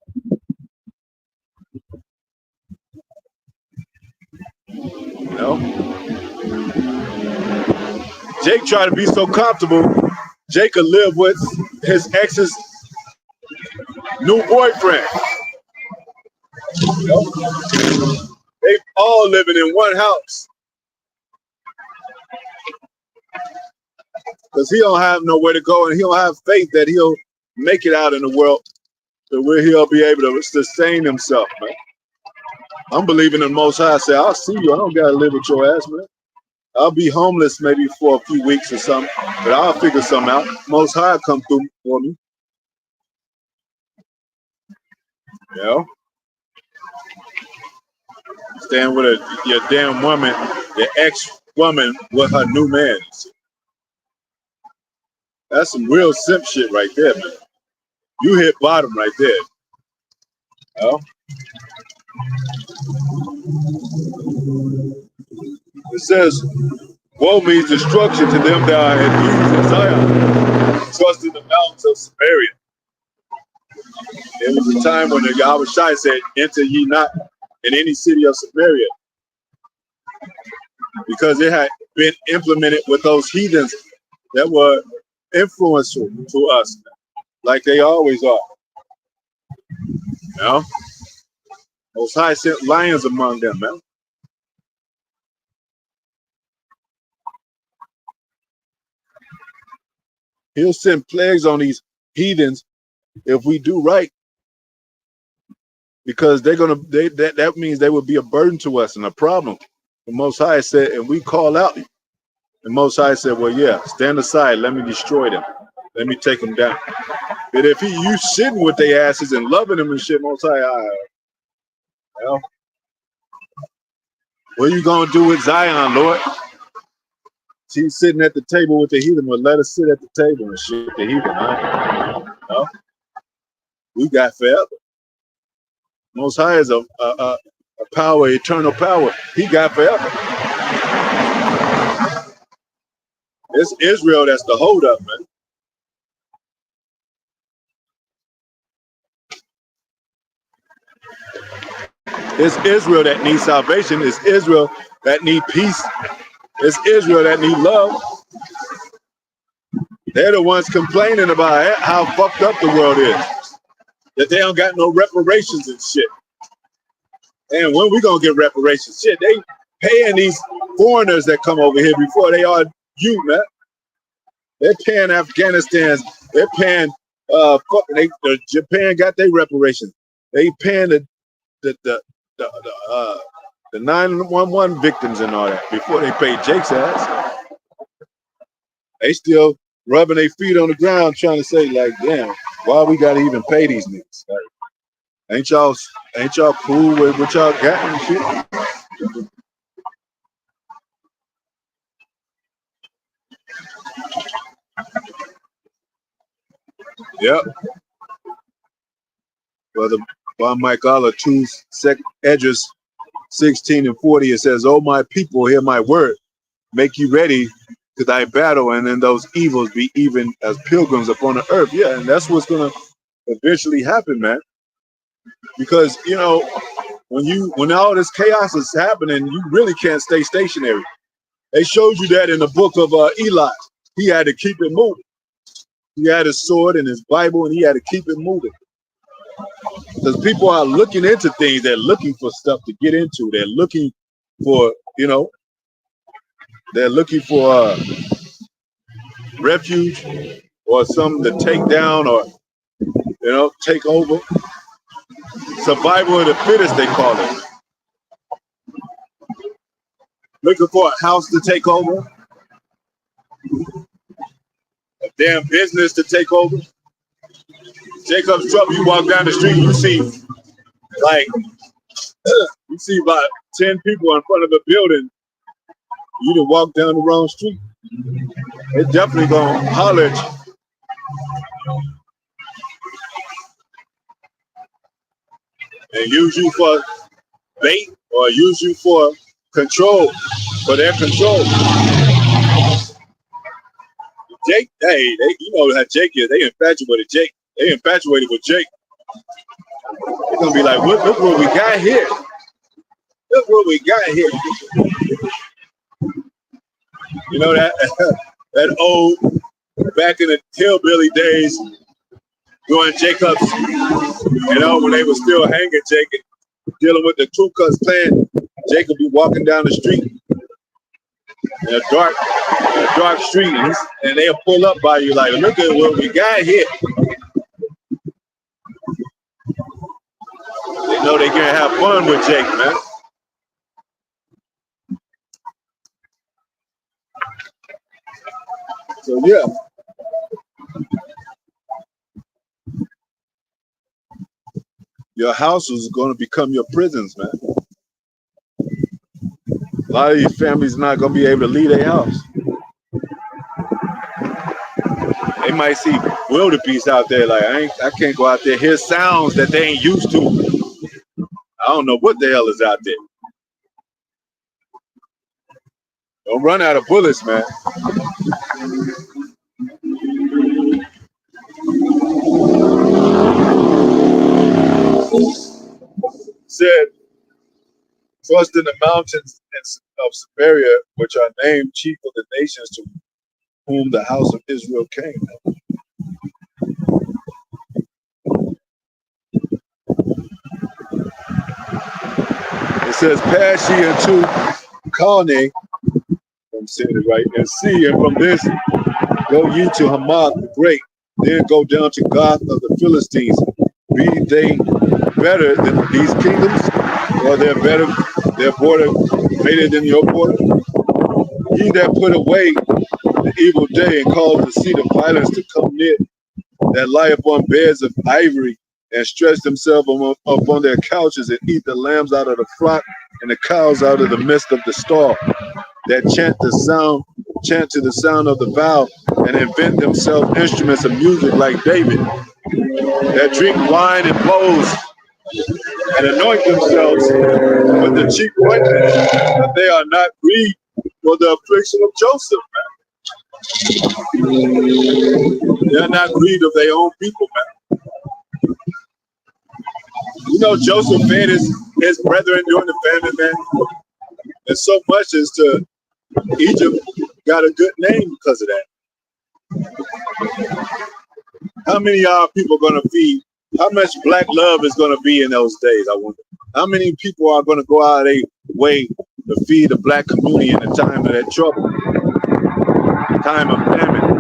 You know? Jake tried to be so comfortable, Jake could live with his ex's new boyfriend. You know? They all living in one house. Because he don't have nowhere to go and he don't have faith that he'll make it out in the world to where he'll be able to sustain himself, man. I'm believing in the Most High. I say, I'll see you. I don't got to live with your ass, man. I'll be homeless maybe for a few weeks or something, but I'll figure something out. Most High come through for me. You know? Staying with your damn woman, your ex-woman with her new man. That's some real simp shit right there, man. You hit bottom right there. You know? It says, woe means destruction to them that are at ease in Zion, trust in the mountains of Samaria. There was a time when the Yahweh Shai said, enter ye not in any city of Samaria, because it had been implemented with those heathens that were influential to us, like they always are. You know? Most High sent lions among them, man. He'll send plagues on these heathens if we do right, because that means they will be a burden to us and a problem. The Most High said, and we call out. The Most High said, well, yeah, stand aside, let me destroy them. Let me take them down. But if you sitting with their asses and loving them and shit, Most High, well, what are you going to do with Zion, Lord? She's sitting at the table with the heathen. Well, let us sit at the table and shit with the heathen. Huh? No? We got forever. Most High is a power, eternal power. He got forever. It's Israel that's the holdup, man. It's Israel that needs salvation. It's Israel that need peace. It's Israel that need love. They're the ones complaining about how fucked up the world is. That they don't got no reparations and shit. And when we gonna get reparations? Shit, they paying these foreigners that come over here before they are you, man. They're paying Afghanistan's. They're paying Japan got their reparations. They paying the 911 victims and all that before they pay Jake's ass. They still rubbing their feet on the ground trying to say, like, damn, why we gotta even pay these niggas? Like, ain't y'all cool with what y'all got and shit? Yep. Brother Bon Mike Allah 2 Edges 16 and 40, it says, oh my people, hear my word, make you ready, thy battle, and then those evils be even as pilgrims upon the earth. Yeah, and that's what's gonna eventually happen, man. Because when all this chaos is happening, you really can't stay stationary. They showed you that in the book of Eli. He had to keep it moving. He had his sword and his Bible, and he had to keep it moving. Because people are looking into things, they're looking for stuff to get into. They're looking for, they're looking for refuge or something to take down or, take over. Survival of the fittest, they call it. Looking for a house to take over, a damn business to take over. Jacob's trouble, you walk down the street, you see about 10 people in front of a building. You done walk down the wrong street. They're definitely gonna holler at you. And use you for bait or use you for control, for their control. Jake, hey, you know how Jake is. They infatuated Jake. They infatuated with Jake. They're gonna be like, look what we got here. Look what we got here. You know that that old back in the hillbilly days during Jacobs, when they were still hanging Jacob, dealing with the Ku Klux Klan, Jacob be walking down the street in a dark street, and they'll pull up by you like, look at what we got here. They know they can have fun with Jake, man. So yeah. Your house is going to become your prisons, man. A lot of these families not going to be able to leave their house. They might see wildebeest out there like, I can't go out there, hear sounds that they ain't used to. I don't know what the hell is out there. Don't run out of bullets, man. Said, trust in the mountains of Samaria, which are named chief of the nations to whom the house of Israel came. It says, pass ye into Calne, I'm saying it right, and see, and from this go ye to Hamath the great, then go down to Goth of the Philistines. Be they better than these kingdoms, or their border greater than your border? Ye that put away the evil day and cause the seat of violence to come near, that lie upon beds of ivory and stretch themselves upon their couches and eat the lambs out of the flock and the cows out of the midst of the stall, that chant to the sound of the vow and invent themselves instruments of music like David, that drink wine and bowls and anoint themselves with the cheap ointment, that they are not grieved for the affliction of Joseph, man. They are not grieved of their own people, man. Joseph fed his brethren during the famine, man. And so much as to Egypt got a good name because of that. How many people are going to feed? How much black love is going to be in those days, I wonder? How many people are going to go out of their way to feed the black community in the time of that trouble, time of famine,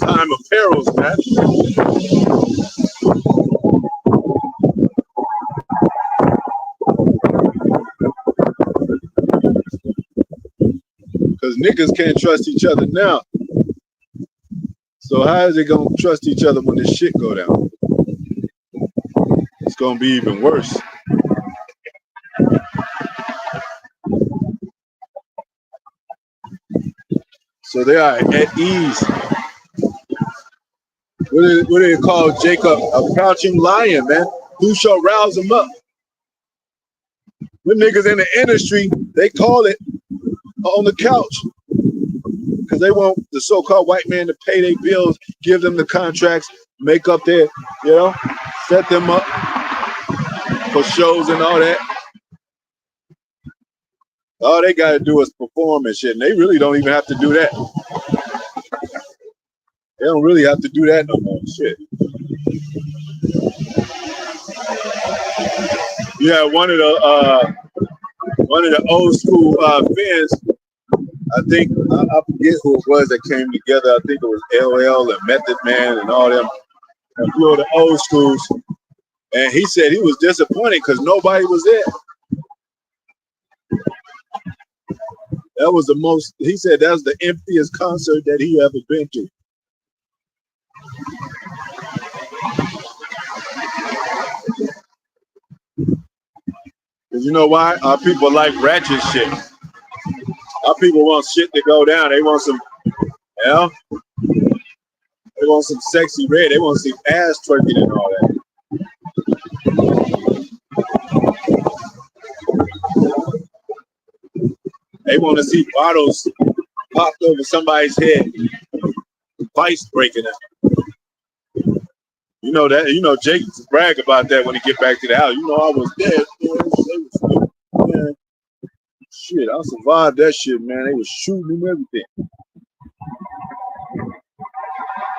time of perils, man? Because niggas can't trust each other now. So how is it gonna trust each other when this shit go down? It's gonna be even worse. So they are at ease. What do they call Jacob? A crouching lion, man. Who shall rouse him up? The niggas in the industry, they call it on the couch because they want the so-called white man to pay their bills, give them the contracts, make up their, set them up for shows and all that. All they got to do is perform and shit, and they really don't even have to do that. They don't really have to do that no more. Shit. Yeah, one of the old school fans. I think I forget who it was that came together. I think it was LL and Method Man and all them, a few of the old schools. And he said he was disappointed because nobody was there. That was the most. He said that was the emptiest concert that he ever been to. Because you know why? Our people like ratchet shit. Our people want shit to go down. They want some, they want some sexy red. They want to see ass twerking and all that. They want to see bottles popped over somebody's head, vice breaking out. You know that. You know Jake brag about that when he get back to the house. You know I was dead. Man. Shit, I survived that shit, man. They was shooting and everything.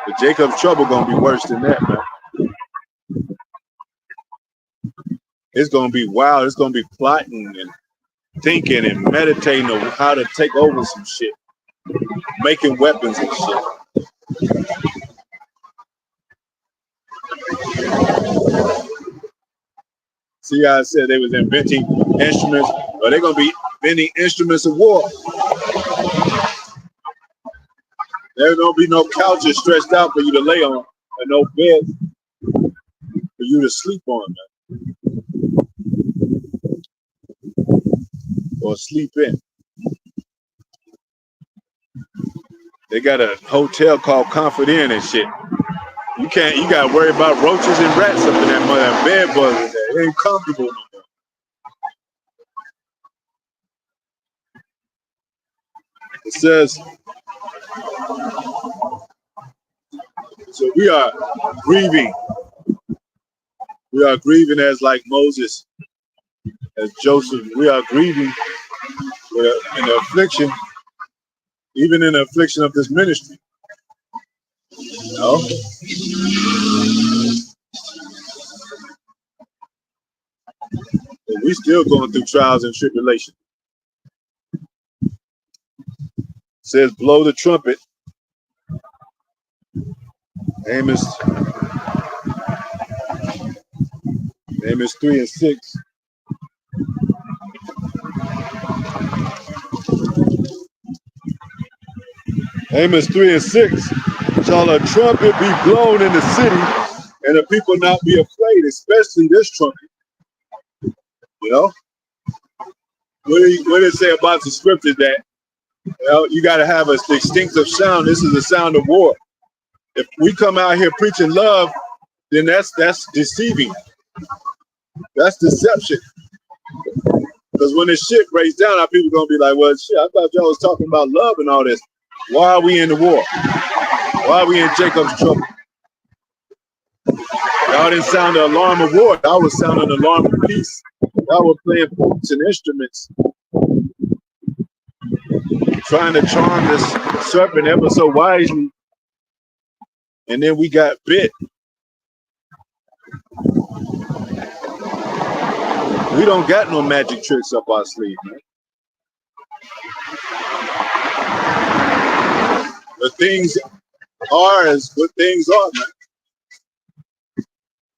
But Jacob's trouble gonna be worse than that, man. It's gonna be wild. It's gonna be plotting and thinking and meditating on how to take over some shit, making weapons and shit. See how I said they was inventing instruments, or they're gonna be inventing instruments of war. There's gonna be no couches stretched out for you to lay on, and no bed for you to sleep on, man. Or sleep in. They got a hotel called Comfort Inn and shit. You gotta worry about roaches and rats up in that mother bed bugs in there. It ain't comfortable no more. It says, so we are grieving. We are grieving as like Moses, as Joseph. We are grieving in the affliction, even in the affliction of this ministry. You know? And we still going through trials and tribulations. It says, blow the trumpet. Amos 3 and 6. Amos 3 and 6. Shall a trumpet be blown in the city, and the people not be afraid, especially this trumpet? You know? What did it say about the scriptures that you got to have a distinctive sound? This is the sound of war. If we come out here preaching love, then that's deceiving. That's deception. Because when this shit breaks down, our people gonna be like, well, shit, I thought y'all was talking about love and all this. Why are we in the war? Why are we in Jacob's trouble? Y'all didn't sound the alarm of war. Y'all was sounding the alarm of peace. Y'all were playing flutes and instruments, trying to charm this serpent ever so wisely. And then we got bit. We don't got no magic tricks up our sleeve, man. The things are as what things are, man.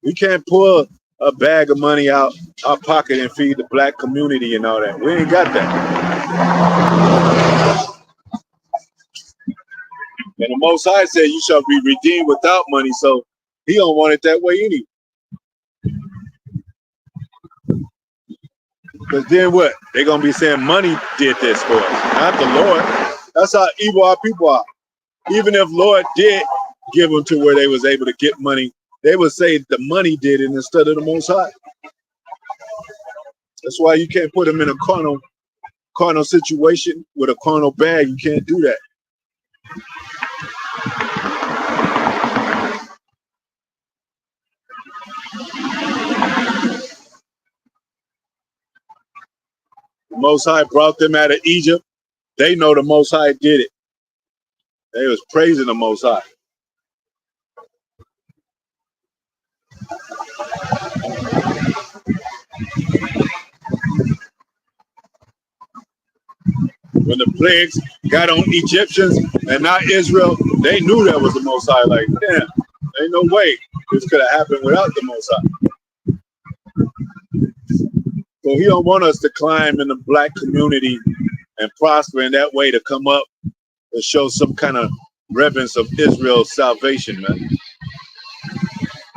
We can't pull a bag of money out our pocket and feed the black community and all that. We ain't got that. And the Most High said you shall be redeemed without money, so he don't want it that way anyway. Because then what? They're going to be saying money did this for us, not the Lord. That's how evil our people are. Even if Lord did give them to where they was able to get money, they would say the money did it instead of the Most High. That's why you can't put him in a carnal situation with a carnal bag. You can't do that. The Most High brought them out of Egypt. They know the Most High did it. They was praising the Most High. When the plagues got on Egyptians and not Israel, they knew that was the Most High. Like, damn, ain't no way this could have happened without the Most High. So he don't want us to climb in the black community and prosper in that way to come up and show some kind of reverence of Israel's salvation, man.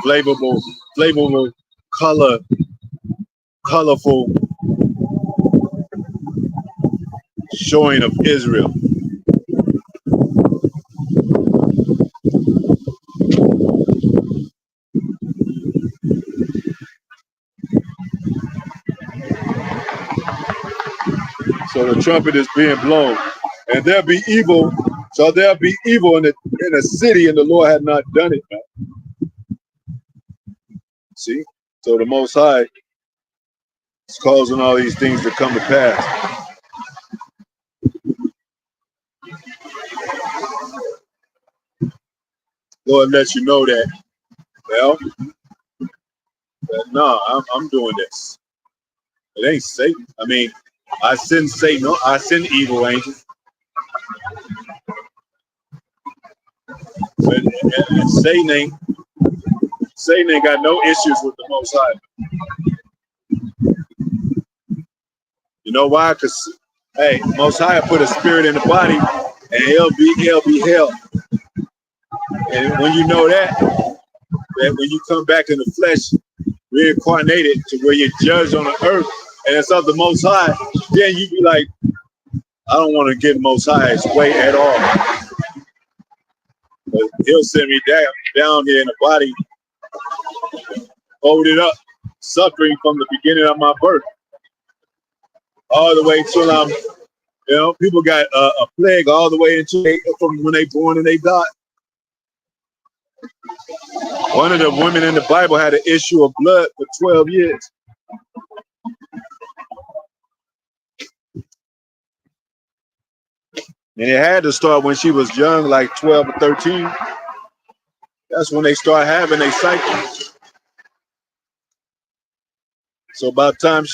Flavorful, colorful showing of Israel. So the trumpet is being blown, and there'll be evil. So there'll be evil in the city, and the Lord had not done it, man. See, so the Most High is causing all these things to come to pass. Lord lets you know that, well, no, I'm doing this. It ain't Satan. I mean, I send Satan. I send evil angels. But Satan ain't got no issues with the Most High. You know why? Because, hey, Most High put a spirit in the body, and he'll be hell. And when you know that when you come back in the flesh, reincarnated to where you're judged on the earth, and it's of the Most High, then you be like, I don't want to get Most High's way at all. But he'll send me down here in the body, hold it up, suffering from the beginning of my birth, all the way till I'm, people got a plague all the way until from when they born and they die. One of the women in the Bible had an issue of blood for 12 years. And it had to start when she was young, like 12 or 13. That's when they start having a cycle. So by the time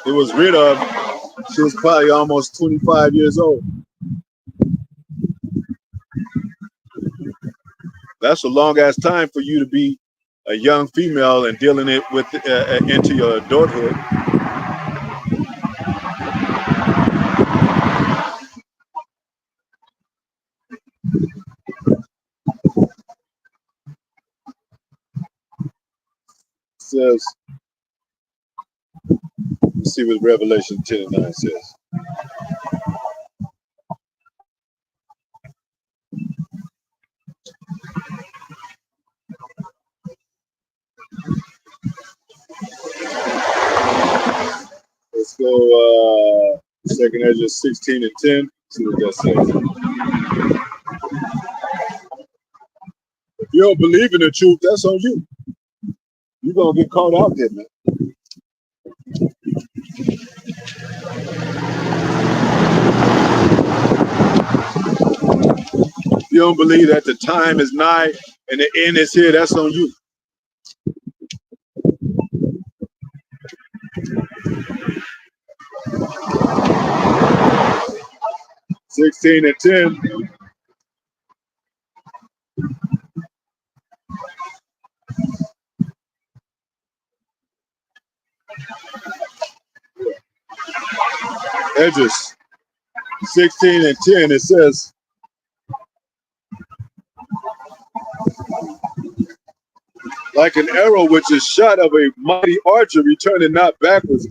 it was rid of, she was probably almost 25 years old. That's a long ass time for you to be a young female and dealing it with into your adulthood. It says, let's see what Revelation 10:9 says. Let's go 2nd Ezra 16:10. See what that says. If you don't believe in the truth, that's on you. You're gonna get caught out there, man. If you don't believe that the time is nigh and the end is here, that's on you. Sixteen and 10. Edges 16 and 10. It says, like an arrow which is shot of a mighty archer, returning not backwards,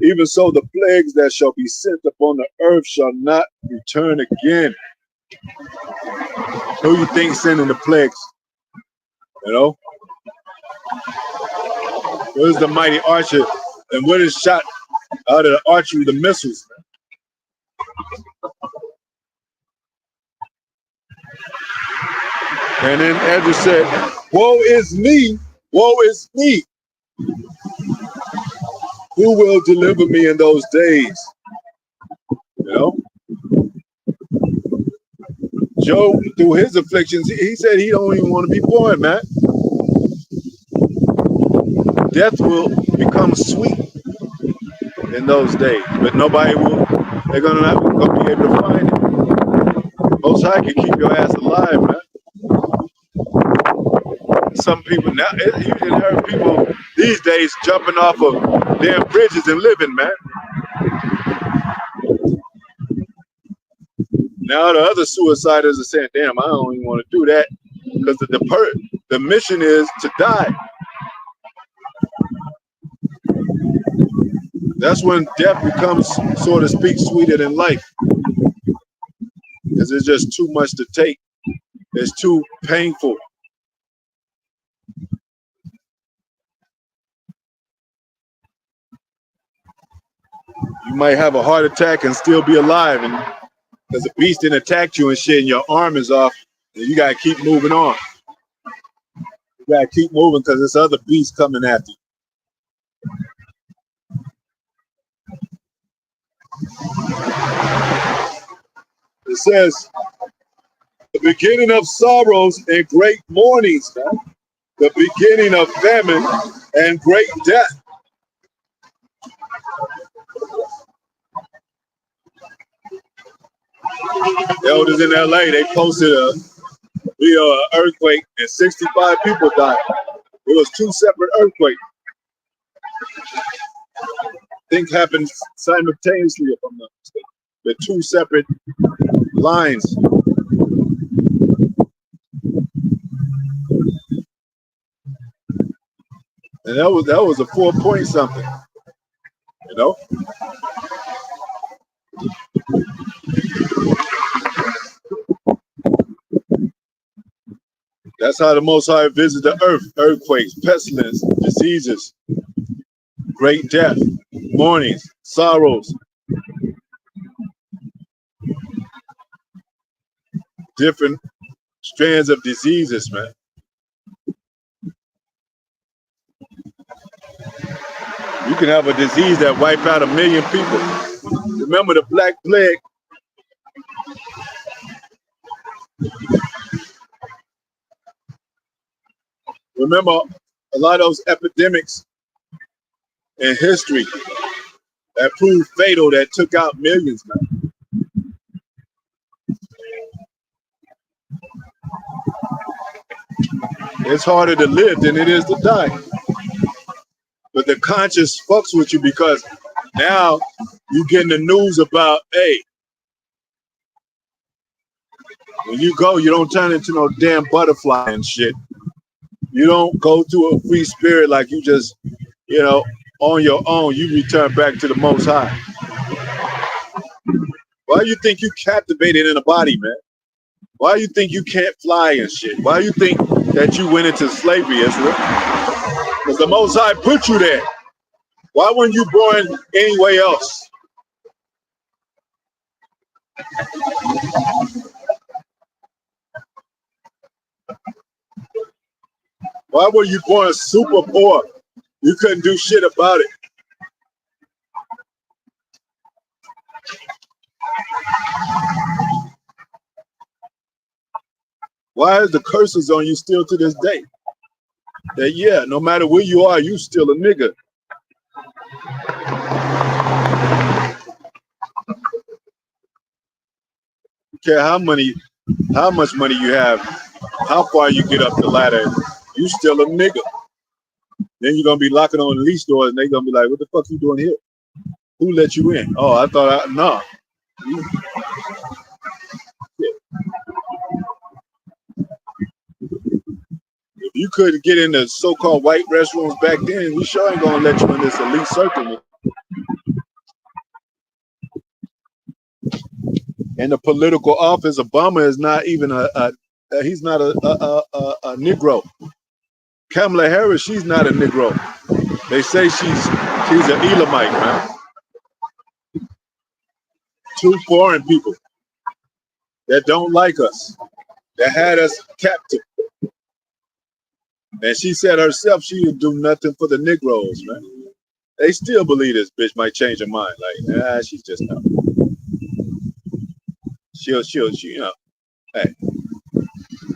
even so the plagues that shall be sent upon the earth shall not return again. Who you think sending the plagues? You know? Where's the mighty archer And what is shot out of the archery, the missiles. And then Ezra said, woe is me, woe is me. Who will deliver me in those days? You know? Job, through his afflictions, he said he don't even want to be born, man. Death will become sweet in those days, but nobody will, they're not gonna be able to find it. Most High can keep your ass alive, man. Some people now, you can hear people these days jumping off of damn bridges and living, man. Now the other suiciders are saying, damn, I don't even want to do that, because the mission is to die. That's when death becomes, so to speak, sweeter than life, because it's just too much to take. It's too painful. You might have a heart attack and still be alive, and because the beast didn't attack you and shit, and your arm is off, and you gotta keep moving on. You gotta keep moving because this other beast coming after you. It says, the beginning of sorrows and great mournings, man. The beginning of famine and great death. Elders in LA, they posted a video of an earthquake and 65 people died. It was two separate earthquakes. Things happened simultaneously, if I'm not mistaken. The two separate lines. And that was a 4-point something, you know? That's how the Most High visits the earth: earthquakes, pestilence, diseases, great death, mournings, sorrows, different strands of diseases, man. You can have a disease that wipe out 1 million people. Remember the Black Plague? Remember a lot of those epidemics in history that proved fatal, that took out millions, man. It's harder to live than it is to die. But the conscience fucks with you, because now you getting the news about, hey, when you go, you don't turn into no damn butterfly and shit. You don't go to a free spirit like you just, you know, on your own. You return back to the Most High. Why you think you captivated in a body, man? Why you think you can't fly and shit? Why you think that you went into slavery, Israel? Because the Most High put you there. Why weren't you born anywhere else? Why were you born super poor? You couldn't do shit about it. Why is the curses on you still to this day? That, yeah, no matter where you are, you still a nigga. Care how much money you have, how far you get up the ladder, you still a nigga. Then you're gonna be locking on lease doors, and they're gonna be like, "What the fuck you doing here? Who let you in?" Oh, I thought no. If you couldn't get in the so-called white restrooms back then, we sure ain't gonna let you in this elite circle. In the political office, Obama is not even he's not a Negro. Kamala Harris, she's not a Negro. They say she's She's an Elamite, man. Two foreign people that don't like us, that had us captive. And she said herself she would do nothing for the Negroes, man. They still believe this bitch might change her mind. Like, she's just not. She. Hey.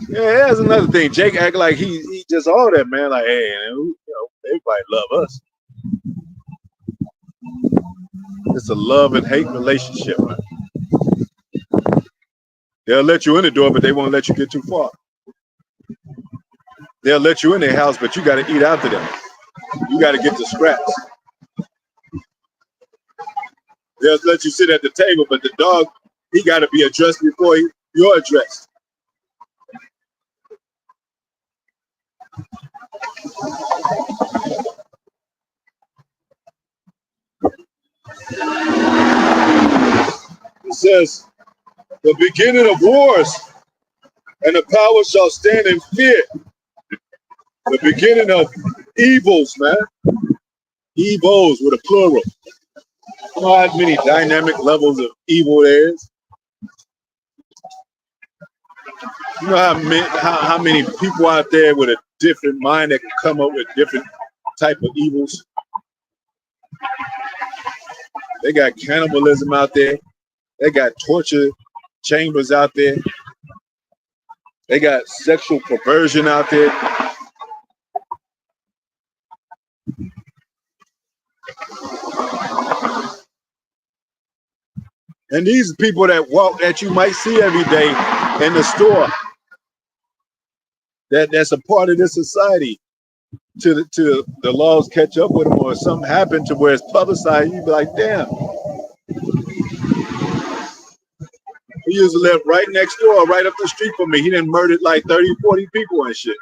Yeah, that's another thing. Jake act like he just all that, man. Like, hey, everybody love us. It's a love and hate relationship, man. They'll let you in the door, but they won't let you get too far. They'll let you in their house, but you got to eat after them. You got to get the scraps. They'll let you sit at the table, but the dog, he got to be addressed before you're addressed. It says, the beginning of wars, and the power shall stand in fear. The beginning of evils, man. Evils with a plural. You know how many dynamic levels of evil there is? You know how many people out there with a different mind that can come up with different type of evils? They got cannibalism out there. They got torture chambers out there. They got sexual perversion out there. And these people that walk that you might see every day in the store, that's a part of this society. To the laws catch up with them, or something happen to where it's publicized, you be like, damn. He used to live right next door, right up the street from me. He done murdered like 30, 40 people and shit.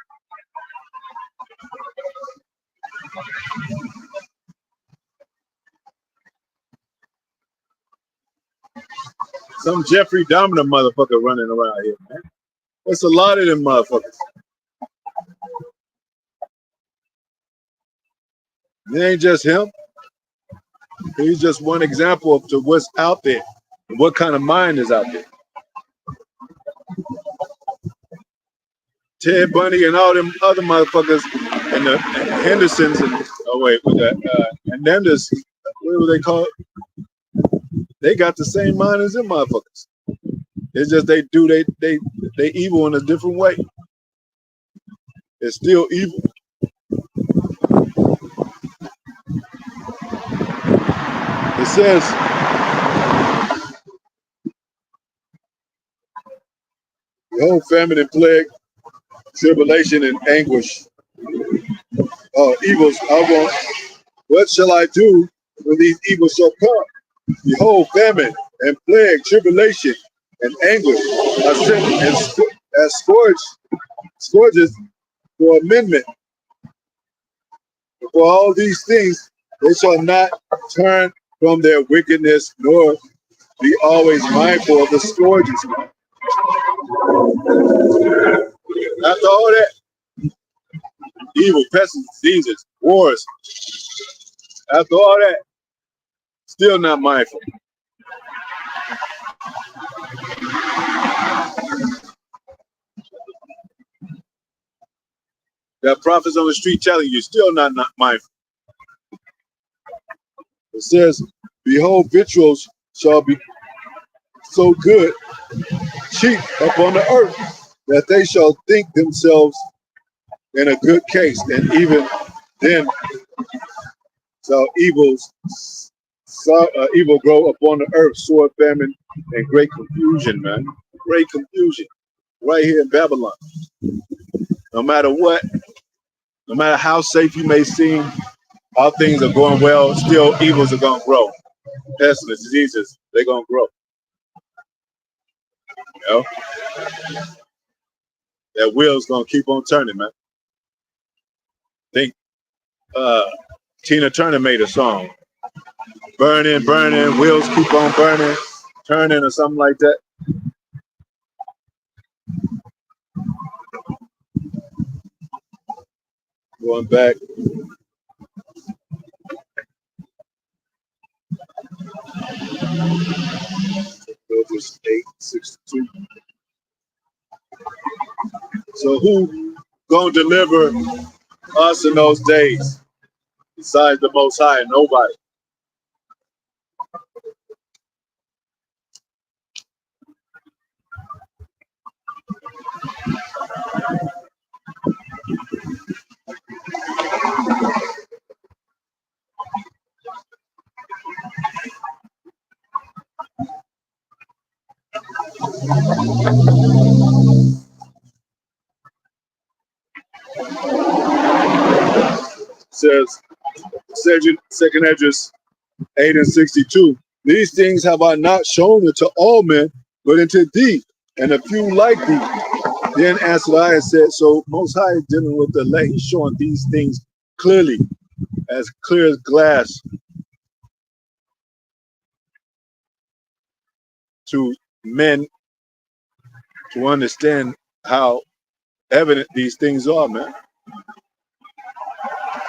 Some Jeffrey Dahmer motherfucker running around here, man. There's a lot of them motherfuckers. It ain't just him. He's just one example of what's out there and what kind of mind is out there. Ted Bundy and all them other motherfuckers and the Hendersons and Hernandez, what do they call it? They got the same mind as them motherfuckers. It's just they evil in a different way. It's still evil. It says, the whole famine and plague, tribulation and anguish. Evils, what shall I do when these evils shall come? Behold, famine and plague, tribulation and anguish are sent as scourges for amendment. For all these things, they shall not turn from their wickedness, nor be always mindful of the scourges. After all that, evil, pestilence, diseases, wars, after all that, still not mindful. Got prophets on the street telling you, still not mindful. It says, behold, victuals shall be so good, cheap upon the earth, that they shall think themselves in a good case, and even then shall evil grow upon the earth, sword, famine, and great confusion, man. Great confusion. Right here in Babylon. No matter what, no matter how safe you may seem, how things are going well, still evils are going to grow. Pestilence, diseases, they're going to grow. You know? That wheel's going to keep on turning, man. I think Tina Turner made a song. Burning, burning, wheels keep on burning, turning or something like that. Going back. Judges 8:62. So who gonna deliver us in those days besides the Most High? Nobody. Says second address 8:62. These things have I not shown unto all men, but unto thee, and a few like thee. Then answered I and said, so Most High is dealing with the elect. He's showing these things clearly, as clear as glass, to men to understand how evident these things are, man.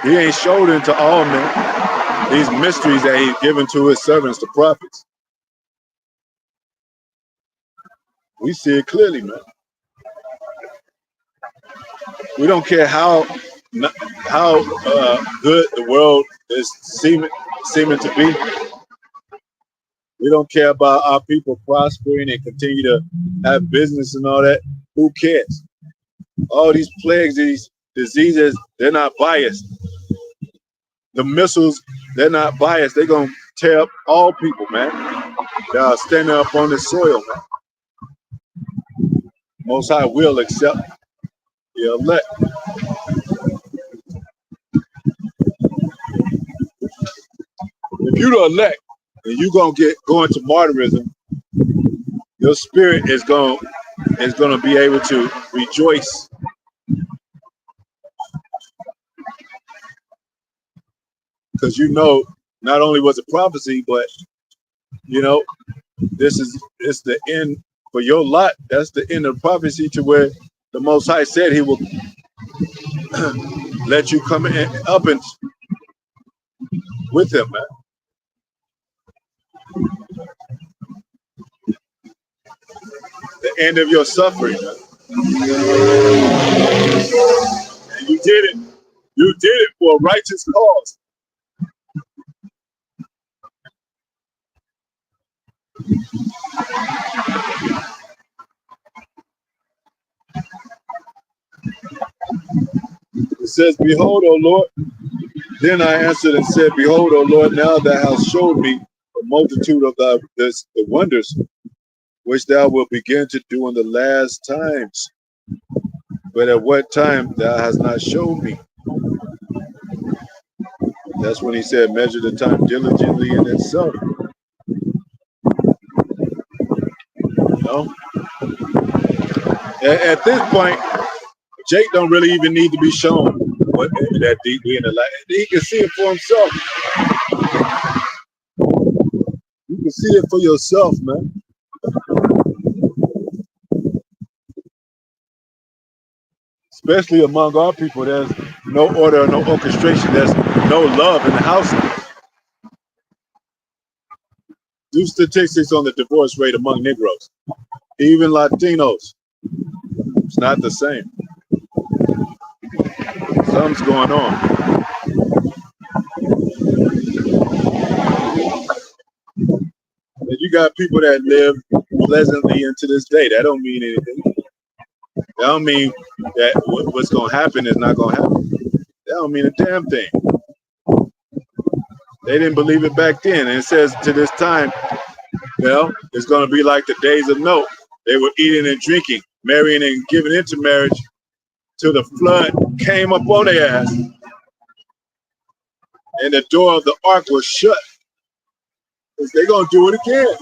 He ain't showed it to all men, these mysteries that he's given to his servants, the prophets. We see it clearly, man. We don't care how good the world is seeming to be. We don't care about our people prospering and continue to have business and all that. Who cares? All these plagues, these diseases, they're not biased. The missiles, they're not biased. They're going to tear up all people, man. That are standing up on this soil, man. Most High will accept the elect. If you're the elect and you're going to go into martyrism, your spirit is going to be able to rejoice, because you know not only was it prophecy, but you know it's the end for your lot. That's the end of prophecy, to where the Most High said he will let you come in up and with him, man. The end of your suffering, man. And you did it. You did it for a righteous cause. It says, behold, O Lord. Then I answered and said, behold, O Lord, now thou hast showed me a multitude of the wonders which thou wilt begin to do in the last times. But at what time thou hast not showed me. That's when he said, measure the time diligently in itself. You know? At this point, Jake don't really even need to be shown what that deeply in the light. He can see it for himself. You can see it for yourself, man. Especially among our people, there's no order, no orchestration. There's no love in the house. Do statistics on the divorce rate among Negroes, even Latinos. It's not the same. Something's going on. And you got people that live pleasantly into this day. That don't mean anything. That don't mean that what's going to happen is not going to happen. That don't mean a damn thing. They didn't believe it back then. And it says to this time, it's going to be like the days of Noah. They were eating and drinking, marrying and giving into marriage, till the flood came up on their ass. And the door of the ark was shut. They're going to do it again.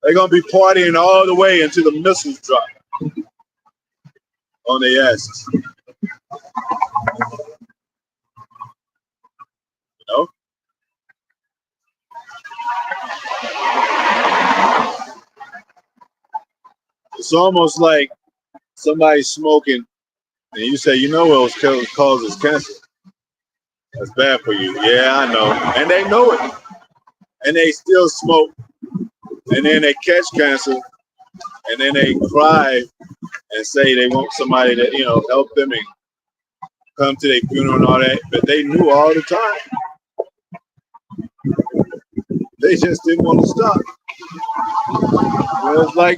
They're going to be partying all the way until the missiles drop on their asses. You know? It's almost like somebody smoking and you say, you know what causes cancer? That's bad for you. Yeah, I know. And they know it. and they still smoke, and then they catch cancer, and then they cry and say they want somebody to, help them and come to their funeral and all that. But they knew all the time. They just didn't want to stop. It's like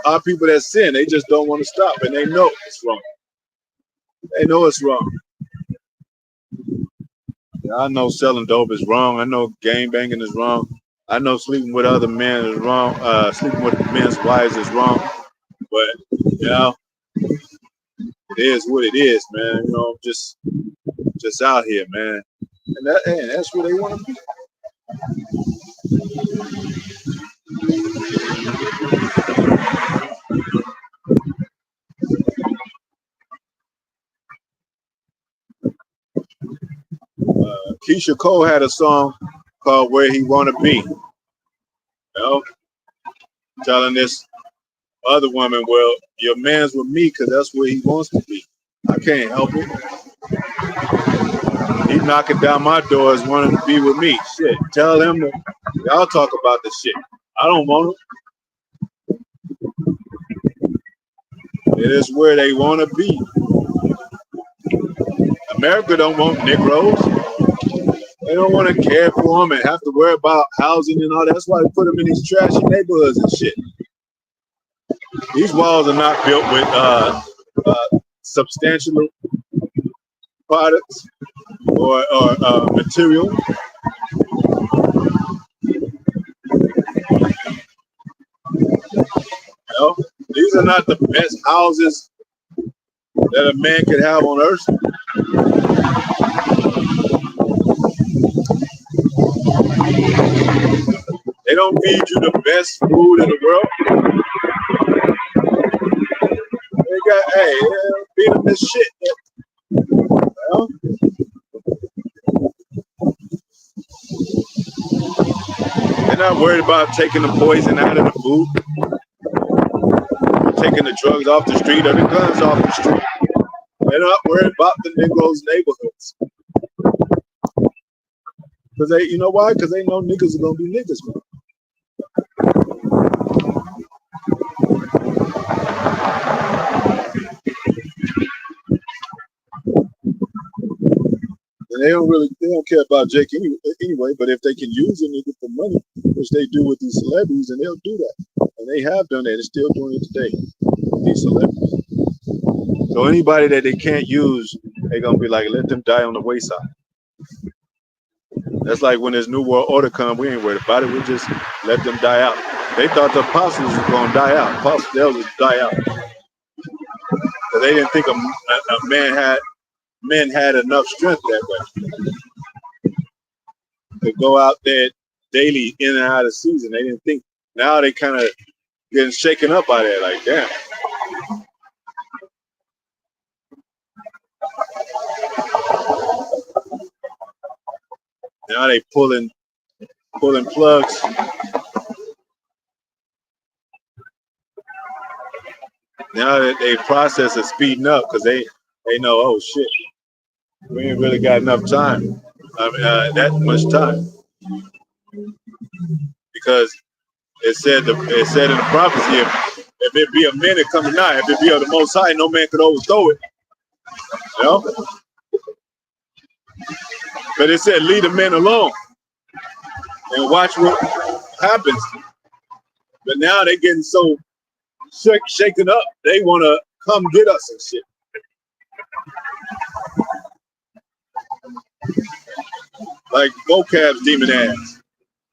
our people that sin, they just don't want to stop, and they know it's wrong. They know it's wrong. I know selling dope is wrong. I know gang banging is wrong. I know sleeping with other men is wrong. Sleeping with men's wives is wrong. But it is what it is, man. Just out here, man. And that's where they want to be. Keisha Cole had a song called "Where He Wanna Be." Telling this other woman, well, your man's with me because that's where he wants to be. I can't help it. He knocking down my doors wanting to be with me. Shit, tell him to, y'all talk about this shit. I don't want him. It is where they want to be. America don't want Negroes. They don't want to care for them and have to worry about housing and all that. That's why they put them in these trashy neighborhoods and shit. These walls are not built with substantial products or material. These are not the best houses that a man could have on earth. They don't feed you the best food in the world. They got, feed them this shit. They're not worried about taking the poison out of the food, taking the drugs off the street or the guns off the street. They're not worried about the Negroes' neighborhoods. Because you know why? Because they know niggas are gonna be niggas, man. And they don't care about Jake anyway, but if they can use a nigga for money, which they do with these celebrities, and they'll do that. And they have done that and still doing it today, these celebrities. So anybody that they can't use, they're gonna be like, let them die on the wayside. That's like when this New World Order come, we ain't worried about it. We just let them die out. They thought the apostles was gonna die out. Apostles, they'll just die out. So they didn't think a men had enough strength that way to go out there daily in and out of season. They didn't think. Now they kind of getting shaken up by that. Like, damn. Now they pulling plugs. Now that they process is speeding up because they know, oh shit, we ain't really got enough time. I mean, that much time, because it said in the prophecy, if it be a minute coming nigh, if it be of the Most High, no man could overthrow it. But it said, leave the men alone and watch what happens. But now they getting so shaken up, they want to come get us and shit. Like vocab's demon ass.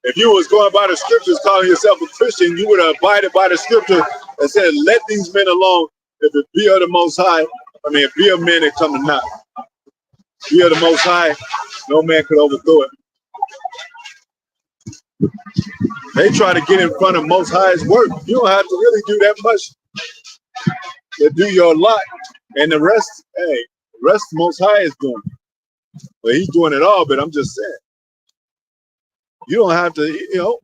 If you was going by the scriptures calling yourself a Christian, you would have abided by the scripture and said, let these men alone. If it be of the Most High, if be of men that come to not. Be of the Most High, no man could overthrow it. They try to get in front of Most High's work. You don't have to really do that much to do your lot. And the rest, the Most High is doing. Well, he's doing it all, but I'm just saying. You don't have to,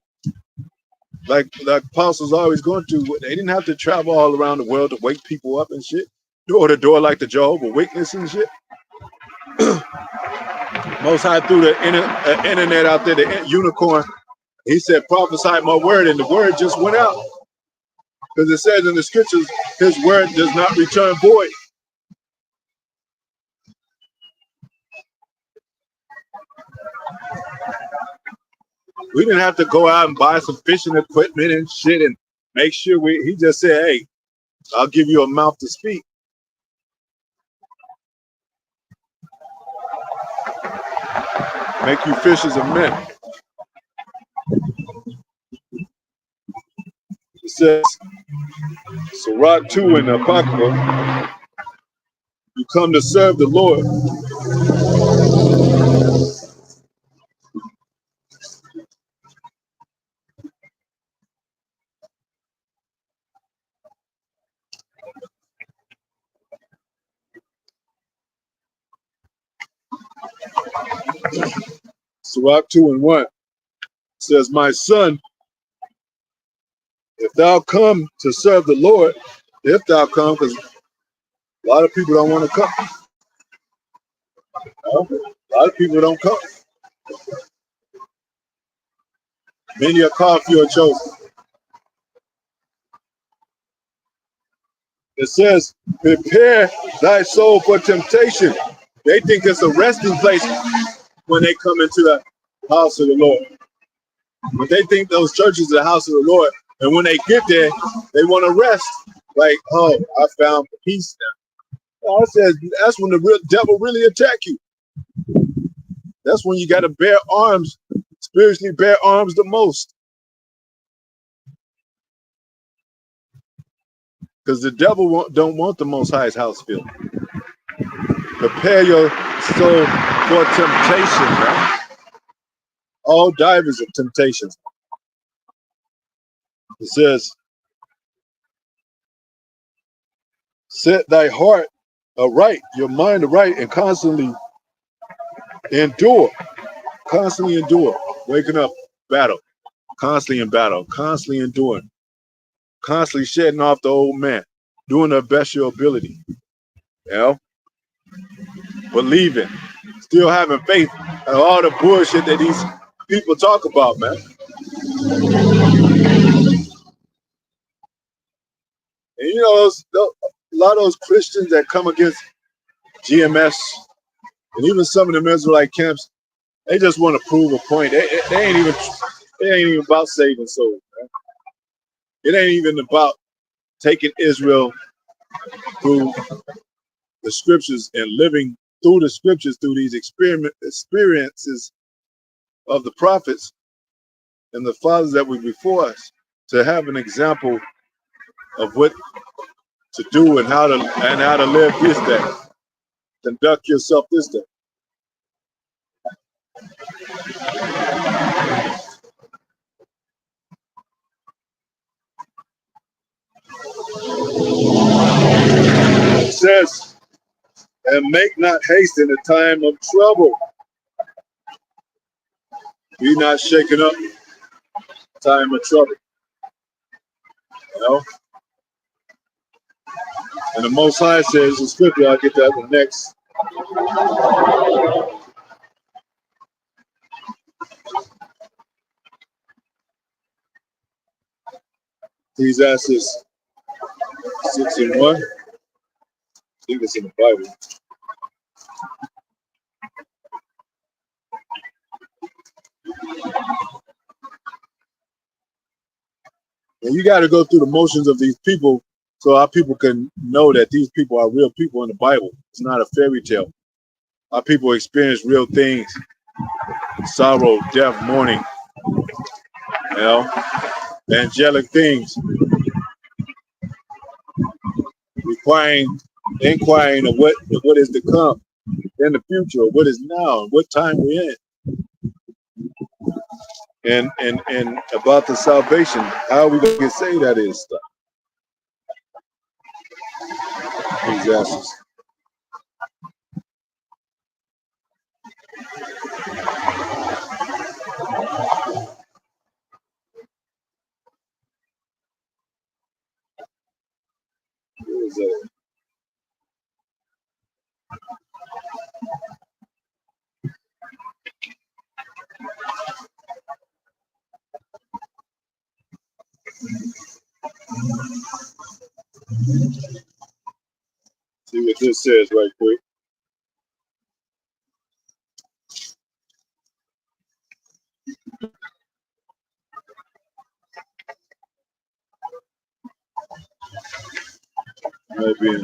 like apostles always going to, they didn't have to travel all around the world to wake people up and shit. Door to door like the Jehovah's Witness and shit. Most High threw the internet out there, the unicorn, He said, prophesy my word, and the word just went out. Because it says in the scriptures, his word does not return void. We didn't have to go out and buy some fishing equipment and shit and make sure he just said, hey, I'll give you a mouth to speak. Make you fishers of men. It says, Sirach 2 in the Apocrypha, you come to serve the Lord. Sirach 2 and 1 says, my son, if thou come to serve the Lord, if thou come, because a lot of people don't want to come. A lot of people don't come. Many are called, few are chosen. It says, prepare thy soul for temptation. They think it's a resting place when they come into the house of the Lord. But they think those churches are the house of the Lord. And when they get there, they want to rest. Like, oh, I found peace now. Oh, it says that's when the real devil really attack you. That's when you got to bear arms, spiritually bear arms the most. Because the devil don't want the Most High's house filled. Prepare your soul for temptation, right? All divers of temptations. It says, set thy heart aright, your mind aright, and constantly endure. Constantly endure. Waking up, battle. Constantly in battle. Constantly enduring. Constantly shedding off the old man. Doing the best of your ability. You know? Believing. Still having faith and all the bullshit that these people talk about, man. And you know, a lot of those Christians that come against GMS and even some of the Israelite camps, they just want to prove a point. They ain't even about saving souls, man. It ain't even about taking Israel through the scriptures and living through the scriptures through these experiences of the prophets and the fathers that were before us to have an example of what to do and how to live this day, conduct yourself this day. It says, and make not haste in the time of trouble. Be not shaken up in time of trouble. You know? And the Most High says in scripture, I'll get that the next. Ecclesiastes 6 and 1. I think it's in the Bible. And you got to go through the motions of these people so our people can know that these people are real people in the Bible. It's not a fairy tale. Our people experience real things, sorrow, death, mourning, you know, angelic things, inquiring of what is to come in the future, what is now, what time we're in, and about the salvation. How are we going to get saved out of this stuff? Ecclesiastes. Where is that? See what this says right quick. Maybe in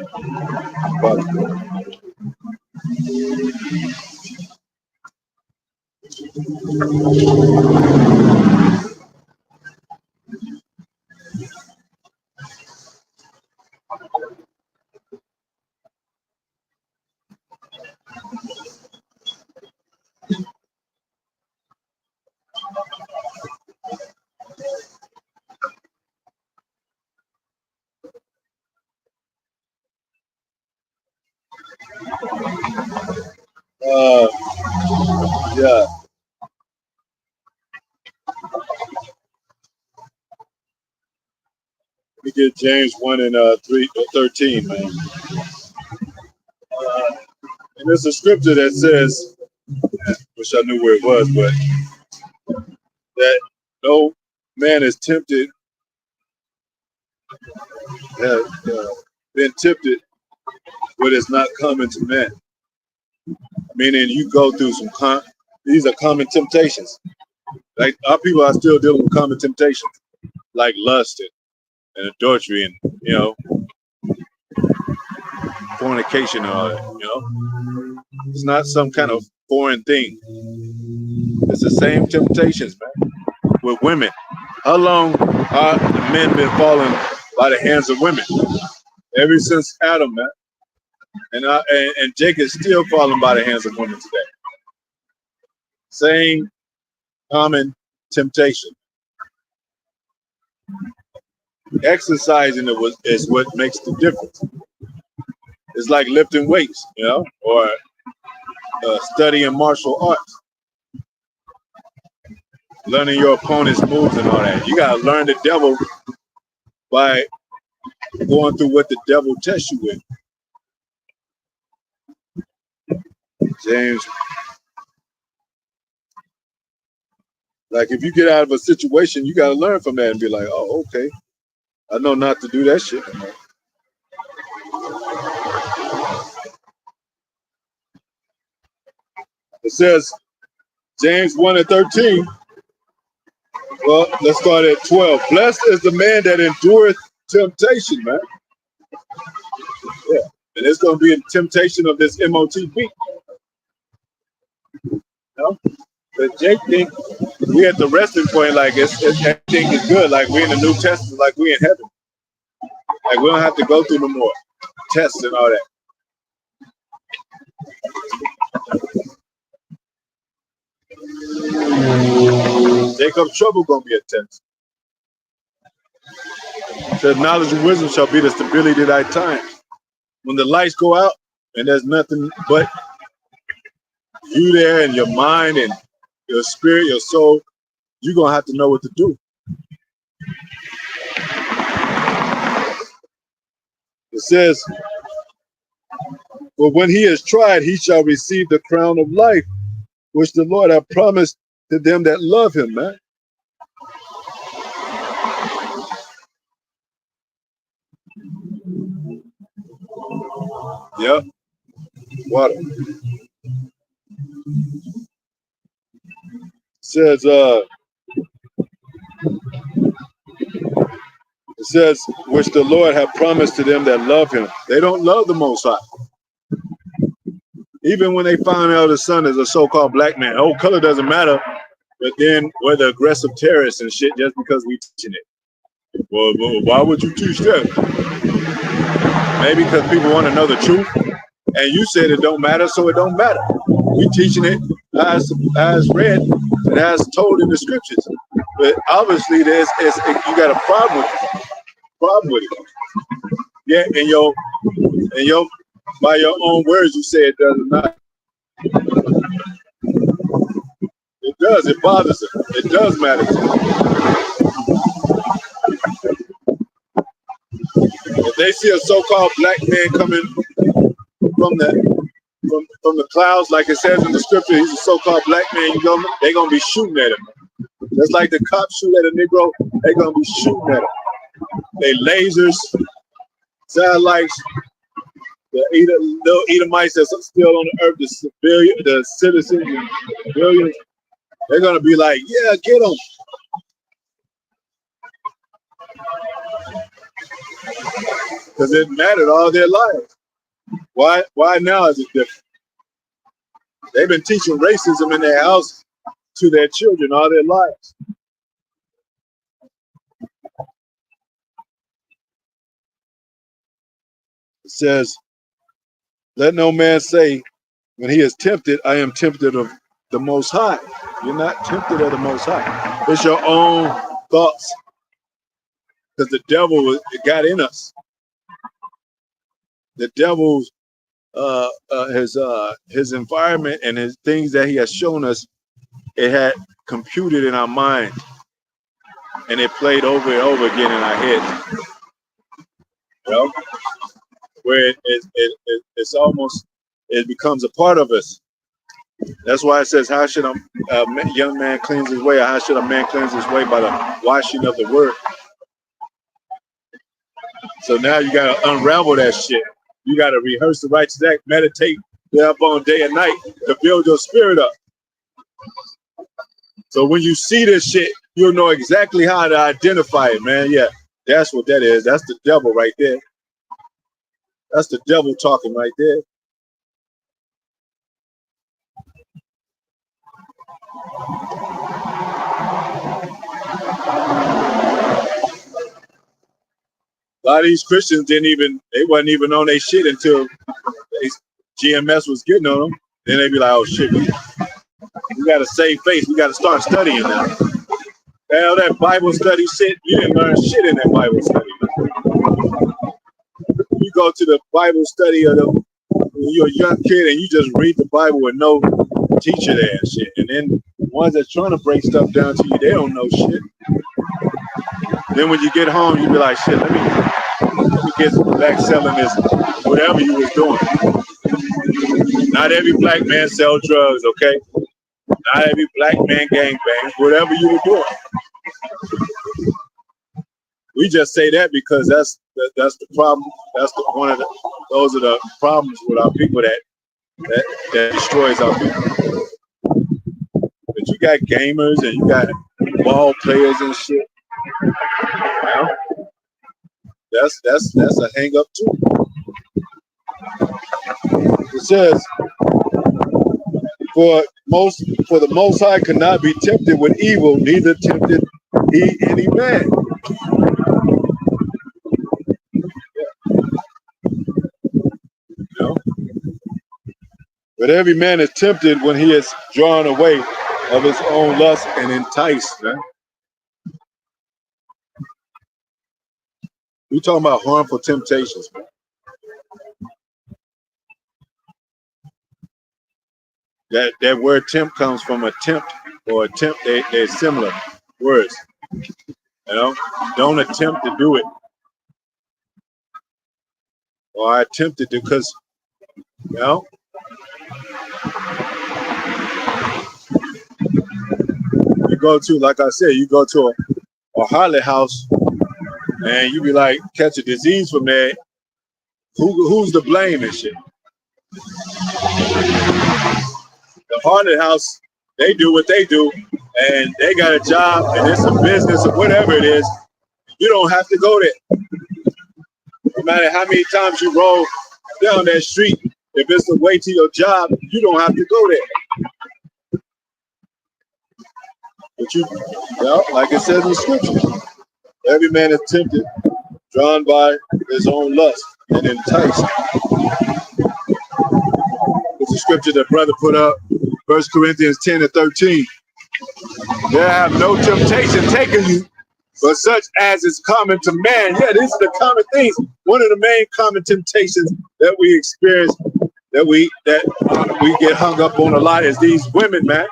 yeah, we get James 1 and 13, man. And there's a scripture that says, wish I knew where it was, but that no man is tempted, has been tempted, what is not common to man. Meaning you go through some, these are common temptations. Like our people are still dealing with common temptations, like lust and adultery and, fornication and all that, It's not some kind of foreign thing. It's the same temptations, man. With women. How long are the men been falling by the hands of women? Ever since Adam, man. And Jake is still falling by the hands of women today. Same common temptation. Exercising is what makes the difference. It's like lifting weights, or studying martial arts, learning your opponent's moves and all that. You gotta learn the devil by going through what the devil tests you with. James, like if you get out of a situation, you gotta learn from that and be like, oh, okay, I know not to do that shit. It says James 1 and 13. Well, let's start at 12. Blessed is the man that endureth temptation, man. Yeah. And it's going to be a temptation of this MOTB. But Jake think we at the resting point, like everything is good. Like we in the New Testament, like we in heaven. Like we don't have to go through no more tests and all that. Jacob's trouble gonna be a test. So knowledge and wisdom shall be the stability of thy time. When the lights go out and there's nothing but you there and your mind and your spirit, your soul, you're gonna have to know what to do. It says, but when he is tried, he shall receive the crown of life, which the Lord hath promised to them that love him, man. Yep. Water. It says, which the Lord hath promised to them that love him. They don't love the Most High. Even when they find out the son is a so-called black man, oh, color doesn't matter. But then we're the aggressive terrorists and shit just because we teaching it. Well, why would you teach that? Maybe because people want to know the truth. And you said it don't matter, so it don't matter. We teaching it as read and as told in the scriptures. But obviously, you got a problem with it. Yeah, and by your own words, you say it doesn't matter. It does. It bothers them. It does matter to them. If they see a so-called black man coming from the clouds, like it says in the scripture, he's a so-called black man, they're gonna be shooting at him. Just like the cops shoot at a Negro, they're gonna be shooting at him. they lasers, satellites, little Edomites that's still on the earth, the citizens, the billions, they're gonna be like, yeah, get them. Because it mattered all their lives. Why now is it different? They've been teaching racism in their house to their children all their lives. It says, let no man say when he is tempted, I am tempted of the Most High. You're not tempted of the Most High. It's your own thoughts. Because the devil it got in us. The devil's his environment and his things that he has shown us, it had computed in our mind, and it played over and over again in our heads. You know, where it's almost, it becomes a part of us. That's why it says, how should a young man cleanse his way, or how should a man cleanse his way? By the washing of the word. So now you got to unravel that shit. You got to rehearse the righteous act, meditate thereupon day and night to build your spirit up. So when you see this shit, you'll know exactly how to identify it, man. Yeah, that's what that is. That's the devil right there. That's the devil talking right there. A lot of these Christians they wasn't even on their shit until GMS was getting on them. Then they be like, oh shit, we got to save face. We got to start studying now. Hell, that Bible study shit, you didn't learn shit in that Bible study. You go to the Bible study when you're a young kid and you just read the Bible with no teacher there and shit. And then the ones that's trying to break stuff down to you, they don't know shit. Then when you get home, you be like, shit, let me get back selling this, whatever you was doing. Not every black man sell drugs, okay? Not every black man gangbang, whatever you were doing. We just say that because that's the problem. Those are the problems with our people that destroys our people. But you got gamers and you got ball players and shit. Well, that's a hang up too. It says, for the Most High cannot be tempted with evil, neither tempted he any man. You know? But every man is tempted when he is drawn away of his own lust and enticed, man. We're talking about harmful temptations, man. That word tempt comes from attempt or attempt. They're similar words. You know, don't attempt to do it. Or I attempted to, because, you know, you go to, like I said, you go to a harlot house and you be like, catch a disease from there. Who's to blame and shit? The haunted house, they do what they do, and they got a job, and it's a business or whatever it is. You don't have to go there. No matter how many times you roll down that street, if it's the way to your job, you don't have to go there. But like it says in the scripture, every man is tempted, drawn by his own lust, and enticed. It's a scripture that brother put up, 1 Corinthians 10:13. There have no temptation taken you, but such as is common to man. Yeah, these are the common things. One of the main common temptations that we experience, that we get hung up on a lot, is these women, man.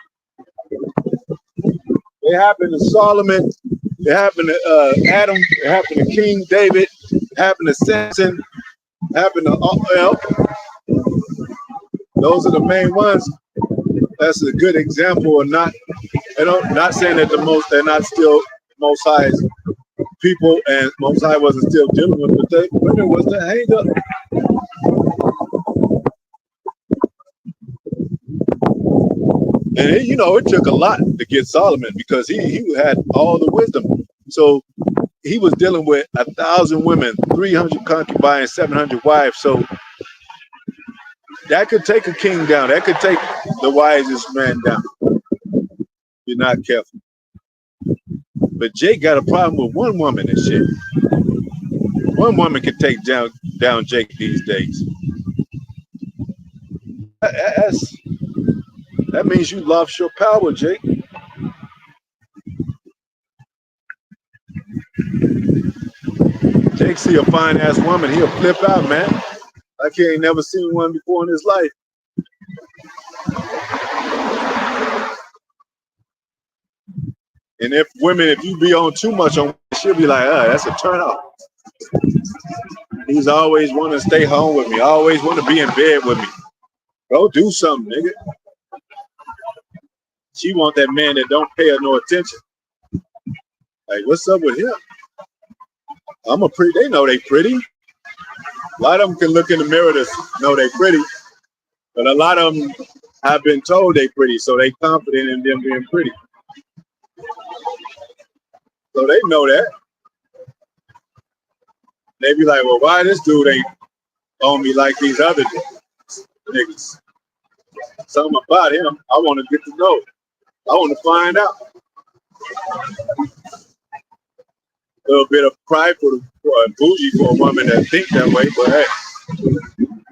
It happened to Solomon. It happened to Adam. It happened to King David. It happened to Samson. It happened to those are the main ones. That's a good example of not saying that they're not still the Most High's people, and Most High wasn't still dealing with, but the women was the hang up. And it, you know, it took a lot to get Solomon because he had all the wisdom. So he was dealing with 1,000 women, 300 concubines, 700 wives. So that could take a king down. That could take the wisest man down. If you're not careful. But Jake got a problem with one woman and shit. One woman can take down Jake these days. That means you lost your power, Jake. Jake see a fine ass woman, he'll flip out, man. Like he ain't never seen one before in his life. And if you be on too much on, she'll be like, that's a turn off. He's always want to stay home with me, always want to be in bed with me. Go do something, nigga. She want that man that don't pay her no attention. Like, what's up with him? They know they pretty. A lot of them can look in the mirror to know they pretty. But a lot of them have been told they pretty, so they confident in them being pretty. So they know that. They be like, well, why this dude ain't on me like these other niggas? Something about him, I want to get to know. I want to find out. A little bit of pride for bougie for a woman that think that way, but hey,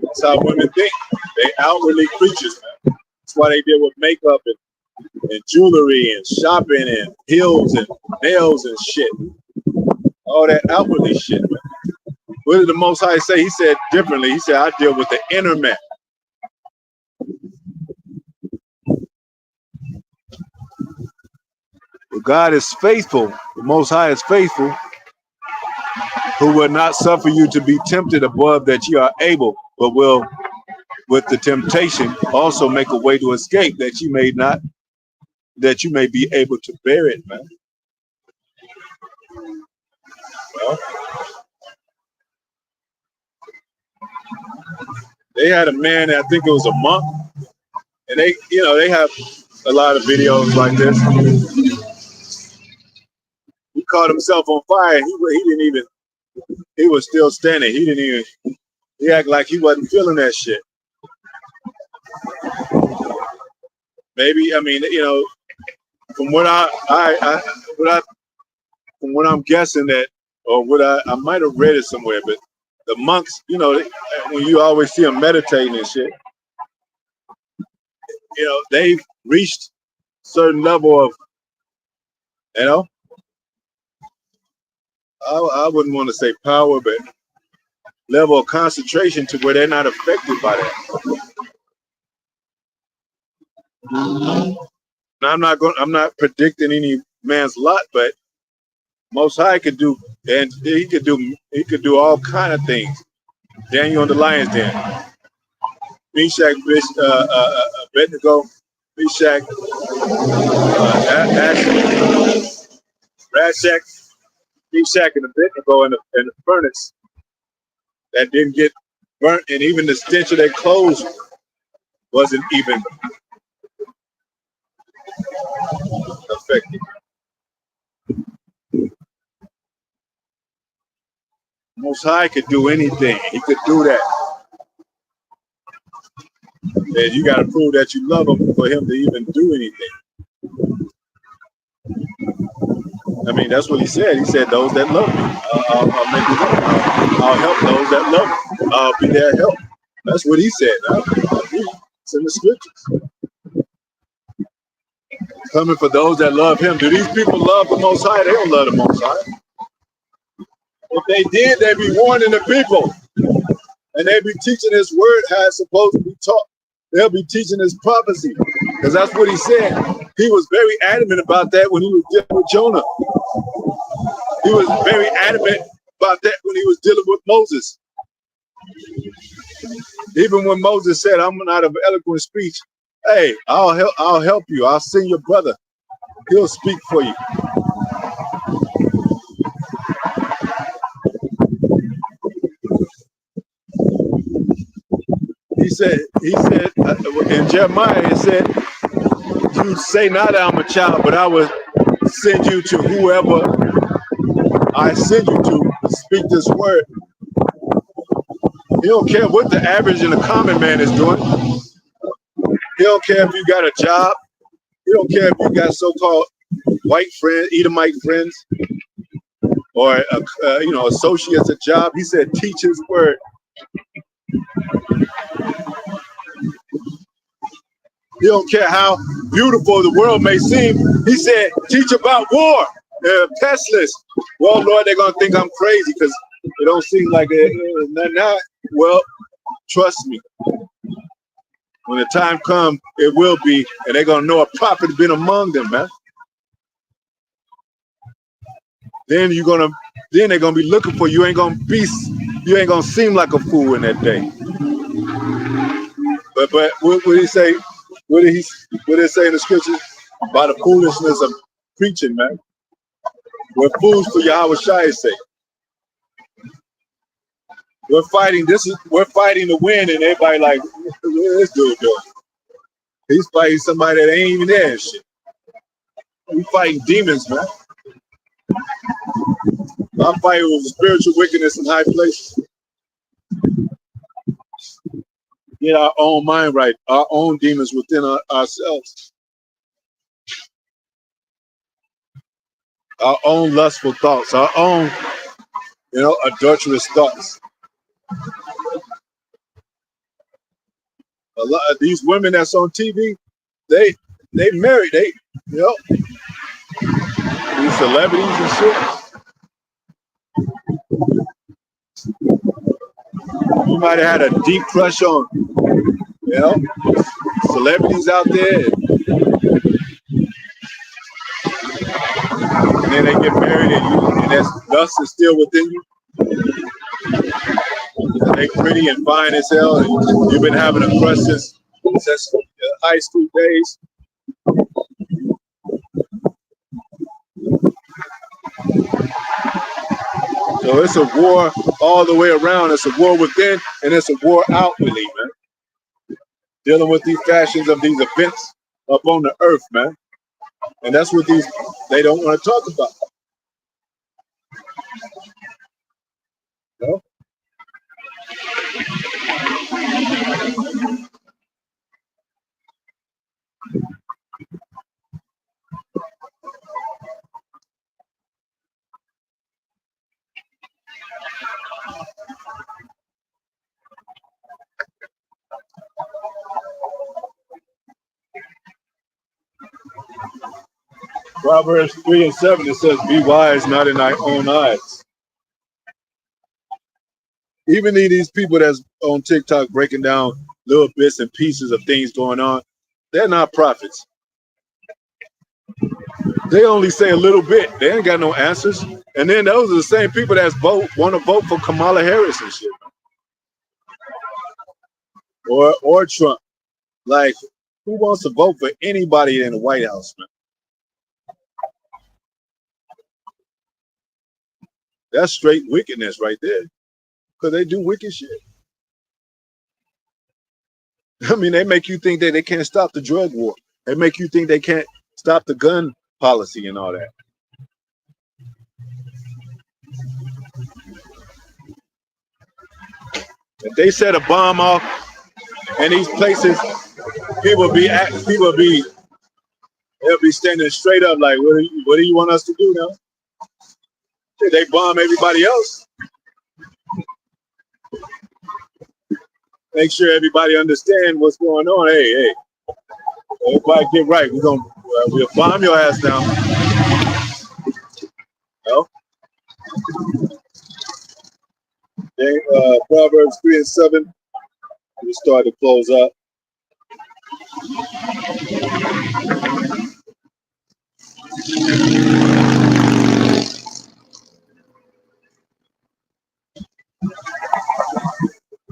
that's how women think. They outwardly creatures, man. That's why they deal with makeup and jewelry and shopping and heels and nails and shit. All that outwardly shit, man. What did the Most High say? He said differently. He said, I deal with the inner man. God is faithful. The Most High is faithful, who will not suffer you to be tempted above that you are able, but will, with the temptation, also make a way to escape that you may be able to bear it, man. Well, they had a man, I think it was a monk, and they have a lot of videos like this. He caught himself on fire. He was still standing. He acted like he wasn't feeling that shit. Maybe, I mean, from what from what I'm guessing that, or what I might have read it somewhere, but the monks, when you always see them meditating and shit, they've reached a certain level of, I wouldn't want to say power, but level of concentration to where they're not affected by that. Now, I'm not predicting any man's lot, but Most High could do, and he could do all kind of things. Daniel in the lion's den, Meshach, Abednego, Meshach, Rashach, Meshach, and Abednego in the furnace that didn't get burnt, and even the stench of their clothes wasn't even affected. Most High could do anything. He could do that. And you got to prove that you love him for him to even do anything. I mean, that's what he said. He said, those that love me, I'll make it up. I'll help those that love me. I'll be their help. That's what he said. I agree. It's in the scriptures. Coming for those that love him. Do these people love the Most High? They don't love the Most High. If they did, they'd be warning the people. And they'd be teaching his word how it's supposed to be taught. They'll be teaching his prophecy. Because that's what he said. He was very adamant about that when he was dealing with Jonah. He was very adamant about that when he was dealing with Moses. Even when Moses said, I'm not of eloquent speech, hey, I'll help you. I'll send your brother. He'll speak for you. he said in Jeremiah, it said, you say not that I'm a child, but I will send you to whoever I send you to speak this word. He don't care what the average and the common man is doing. He don't care if you got a job. He don't care if you got so-called white friends, Edomite friends, or associates a job. He said, teach his word. He don't care how beautiful the world may seem. He said, teach about war, pestilence. Well, Lord, they're gonna think I'm crazy because it don't seem like now. Well, trust me. When the time comes, it will be, and they're gonna know a prophet has been among them, man. Then they're gonna be looking for you. You ain't gonna seem like a fool in that day. But what did he say? What did it say in the scriptures about the foolishness of preaching, man? We're fools for Yahweh Shai's sake. We're fighting to win, and everybody like, what this dude doing? He's fighting somebody that ain't even there and shit. We fighting demons, man. I'm fighting with spiritual wickedness in high places. Get our own mind right, our own demons within ourselves, our own lustful thoughts, our own, adulterous thoughts. A lot of these women that's on TV, they married, these celebrities and shit. You might have had a deep crush on, celebrities out there, and then they get married, and that lust is still within you. They pretty and fine as hell, and you've been having a crush since high school days. So it's a war all the way around. It's a war within, and it's a war outwardly, man. Dealing with these fashions of these events up on the earth, man. And that's what they don't want to talk about. No? Proverbs 3:7, it says, be wise not in thy own eyes. Even these people that's on TikTok breaking down little bits and pieces of things going on, they're not prophets. They only say a little bit. They ain't got no answers. And then those are the same people that want to vote for Kamala Harris and shit. Or Trump. Like, who wants to vote for anybody in the White House, man? That's straight wickedness right there. Because they do wicked shit. I mean, they make you think that they can't stop the drug war. They make you think they can't stop the gun policy and all that. If they set a bomb off in these places, they'll be standing straight up like, what do you want us to do now? They bomb everybody else. Make sure everybody understand what's going on. Hey, everybody get right. We'll bomb your ass down. No? Then, Proverbs 3:7. We start to close up.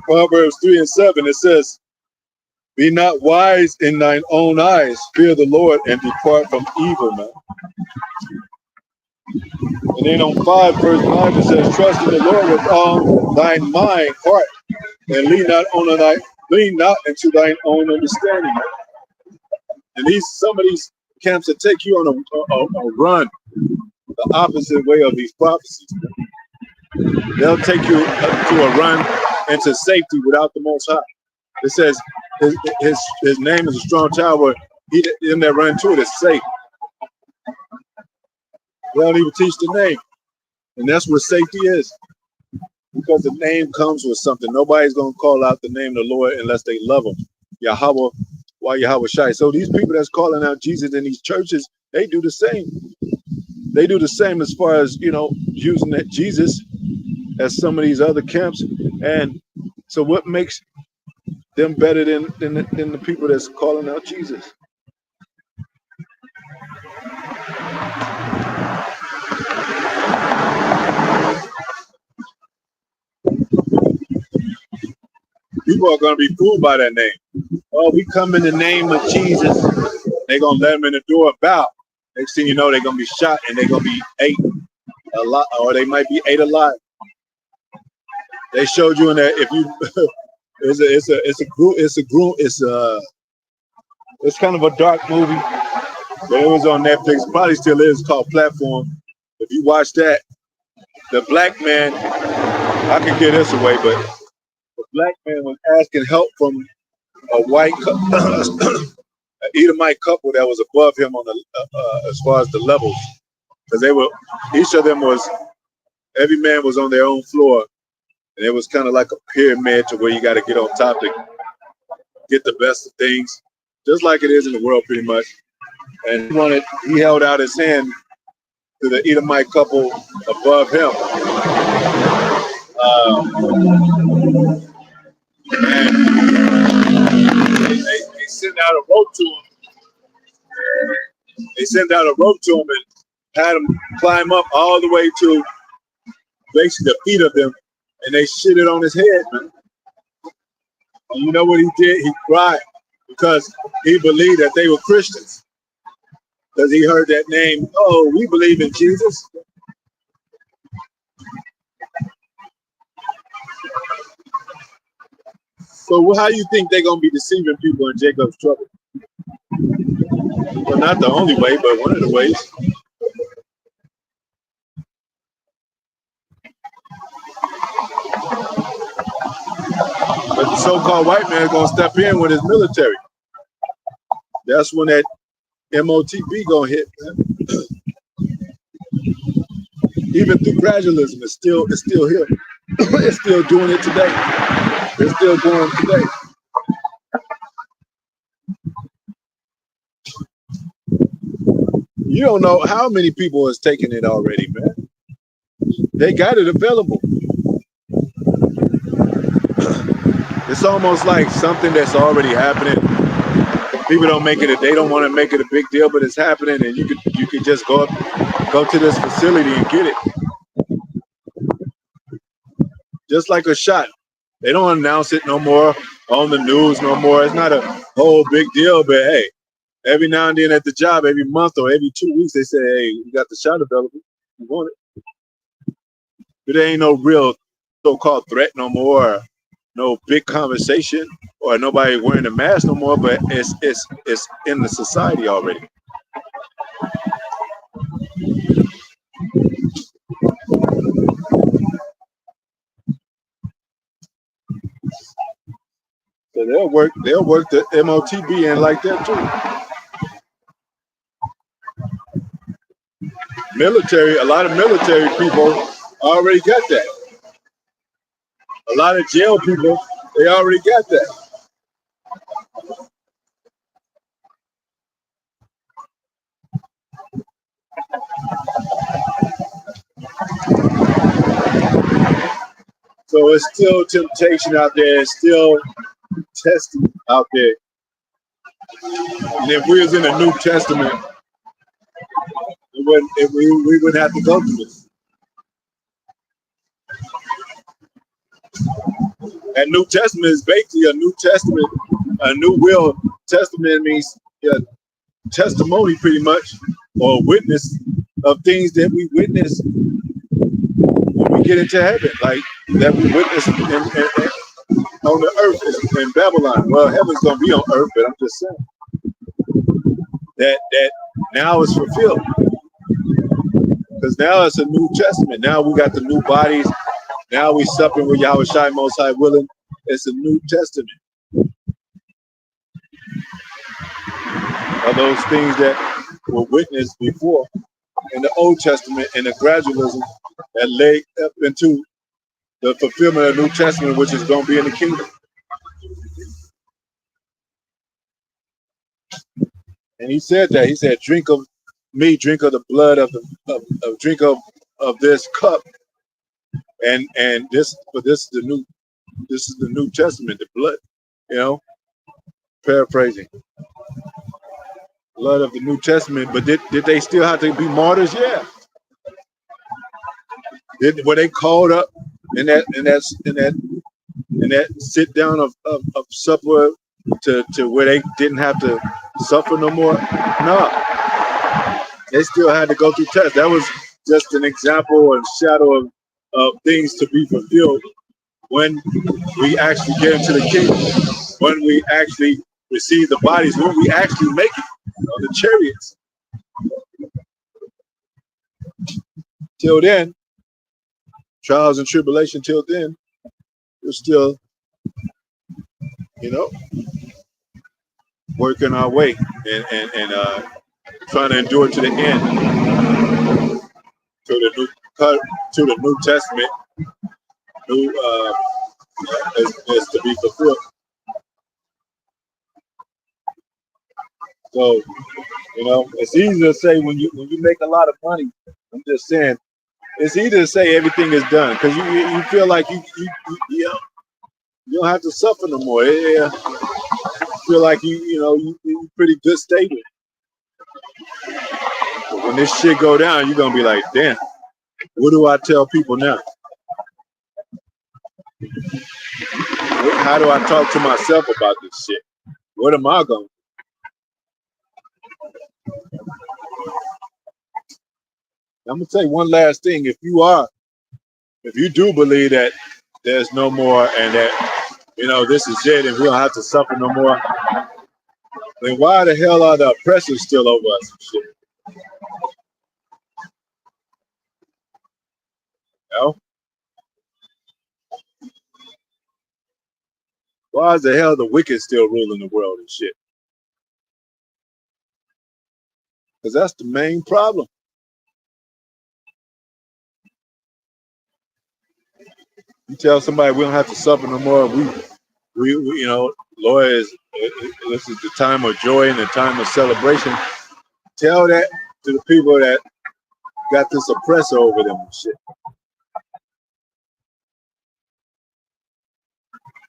Proverbs 3:7, it says, be not wise in thine own eyes, fear the Lord and depart from evil, man. And then on 5 verse 9, it says, trust in the Lord with all thine mind, heart, and lean not on Lean not into thine own understanding. And some of these camps that take you on a run the opposite way of these prophecies. They'll take you to a run into safety without the Most High. It says his name is a strong tower where he in that run to it is safe. They don't even teach the name. And that's where safety is. Because the name comes with something. Nobody's going to call out the name of the Lord unless they love him. Yahweh, why Yahweh Shai. So these people that's calling out Jesus in these churches, they do the same. They do the same as far as, using that Jesus as some of these other camps. And so what makes them better than the people that's calling out Jesus? People are going to be fooled by that name. Oh, we come in the name of Jesus. They're going to let them in the door about. Next thing you know, they're going to be shot and they're going to be ate a lot, or they might be ate alive. They showed you in that if you it's kind of a dark movie, but it was on Netflix, probably still is, called Platform. If you watch that, the black man, I can give this away, but the black man was asking help from a white an Edomite couple that was above him on the as far as the levels, because each of them was, every man was on their own floor, and it was kind of like a pyramid to where you got to get on top to get the best of things, just like it is in the world pretty much. And he held out his hand to the Edomite couple above him. And they sent out a rope to him. They sent out a rope to him and had him climb up all the way to basically the feet of them, and they shit it on his head, man. And you know what he did? He cried because he believed that they were Christians. Because he heard that name, oh, we believe in Jesus. So how do you think they're going to be deceiving people in Jacob's trouble? Well, not the only way, but one of the ways. But the so-called white man is going to step in with his military. That's when that MOTB going to hit, man. Even through gradualism, it's still here. It's still doing it today. It's still going today. You don't know how many people has taken it already, man. They got it available. It's almost like something that's already happening. People don't make it. They don't want to make it a big deal, but it's happening, and you could just go to this facility and get it. Just like a shot. They don't announce it no more on the news no more. It's not a whole big deal, but hey, every now and then at the job, every month or every 2 weeks, they say, hey, we got the shot available. You want it? But there ain't no real so-called threat no more, no big conversation, or nobody wearing a mask no more, but it's in the society already. So they'll work the MOTB in like that too. Military, a lot of military people already got that. A lot of jail people, they already got that. So it's still temptation out there. It's still testing out there. And if we was in the New Testament, we wouldn't have to go through this. And New Testament is basically a New Testament, a New Will. Testament means testimony, pretty much, or witness of things that we witness when we get into heaven, like that we witness on the earth is in Babylon. Well, heaven's gonna be on earth, but I'm just saying that now is fulfilled because now it's a New Testament. Now we got the new bodies. Now we supping with Yahweh Shai Most High willing. It's a New Testament. Are those things that were witnessed before in the Old Testament and the gradualism that led up into the fulfillment of the New Testament, which is going to be in the kingdom. And he said that. He said, "Drink of me, drink of the blood of drink of this cup, and this is the New Testament, the blood, you know, paraphrasing, blood of the New Testament." But did they still have to be martyrs? Yeah. Were they called up in that sit down of supper to where they didn't have to suffer no more? No, they still had to go through tests. That was just an example and shadow of things to be fulfilled when we actually get into the kingdom, when we actually receive the bodies, when we actually make it on the chariots. Till then, trials and tribulation, till then, we're still, working our way and trying to endure to the end, to the New Testament, new is to be fulfilled. So, it's easy to say when you make a lot of money. I'm just saying, it's easy to say everything is done because you feel like you don't have to suffer no more. You feel like you're pretty good stable. But when this shit go down, you're gonna be like, damn, what do I tell people now? How do I talk to myself about this shit? What am I going to do? I'm going to say one last thing. If you do believe that there's no more and that, this is it and we don't have to suffer no more, then why the hell are the oppressors still over us and shit? Why is the hell the wicked still ruling the world and shit? Because that's the main problem. You tell somebody we don't have to suffer no more. We Lord, this is the time of joy and the time of celebration. Tell that to the people that got this oppressor over them and shit.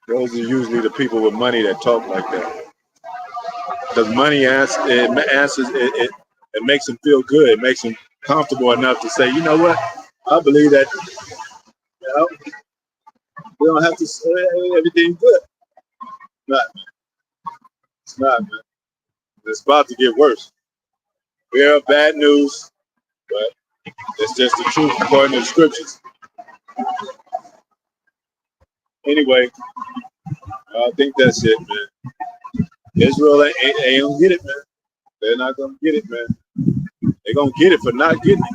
Those are usually the people with money that talk like that. Because money answers it makes them feel good. It makes them comfortable enough to say, you know what? I believe that we don't have to say everything good. It's not, man. It's about to get worse. We have bad news, but it's just the truth according to the scriptures. Anyway, I think that's it, man. Israel ain't gonna get it, man. They're not gonna get it, man. They're gonna get it for not getting it.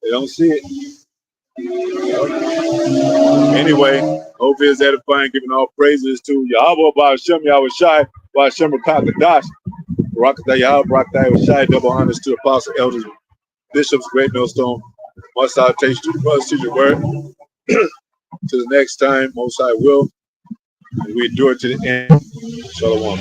They don't see it. Anyway, hope it's edifying, giving all praises to Yahweh, Ba'ashem, Yahweh Shai, Ba'ashem, Rakakadash, Barakatah Yahweh, Barakatah Yahweh Shai, double honors to apostles, elders, bishops, great millstone. Most salutations to the brothers, teach your word. To the next time, Most High will. And we endure to the end. Shalom.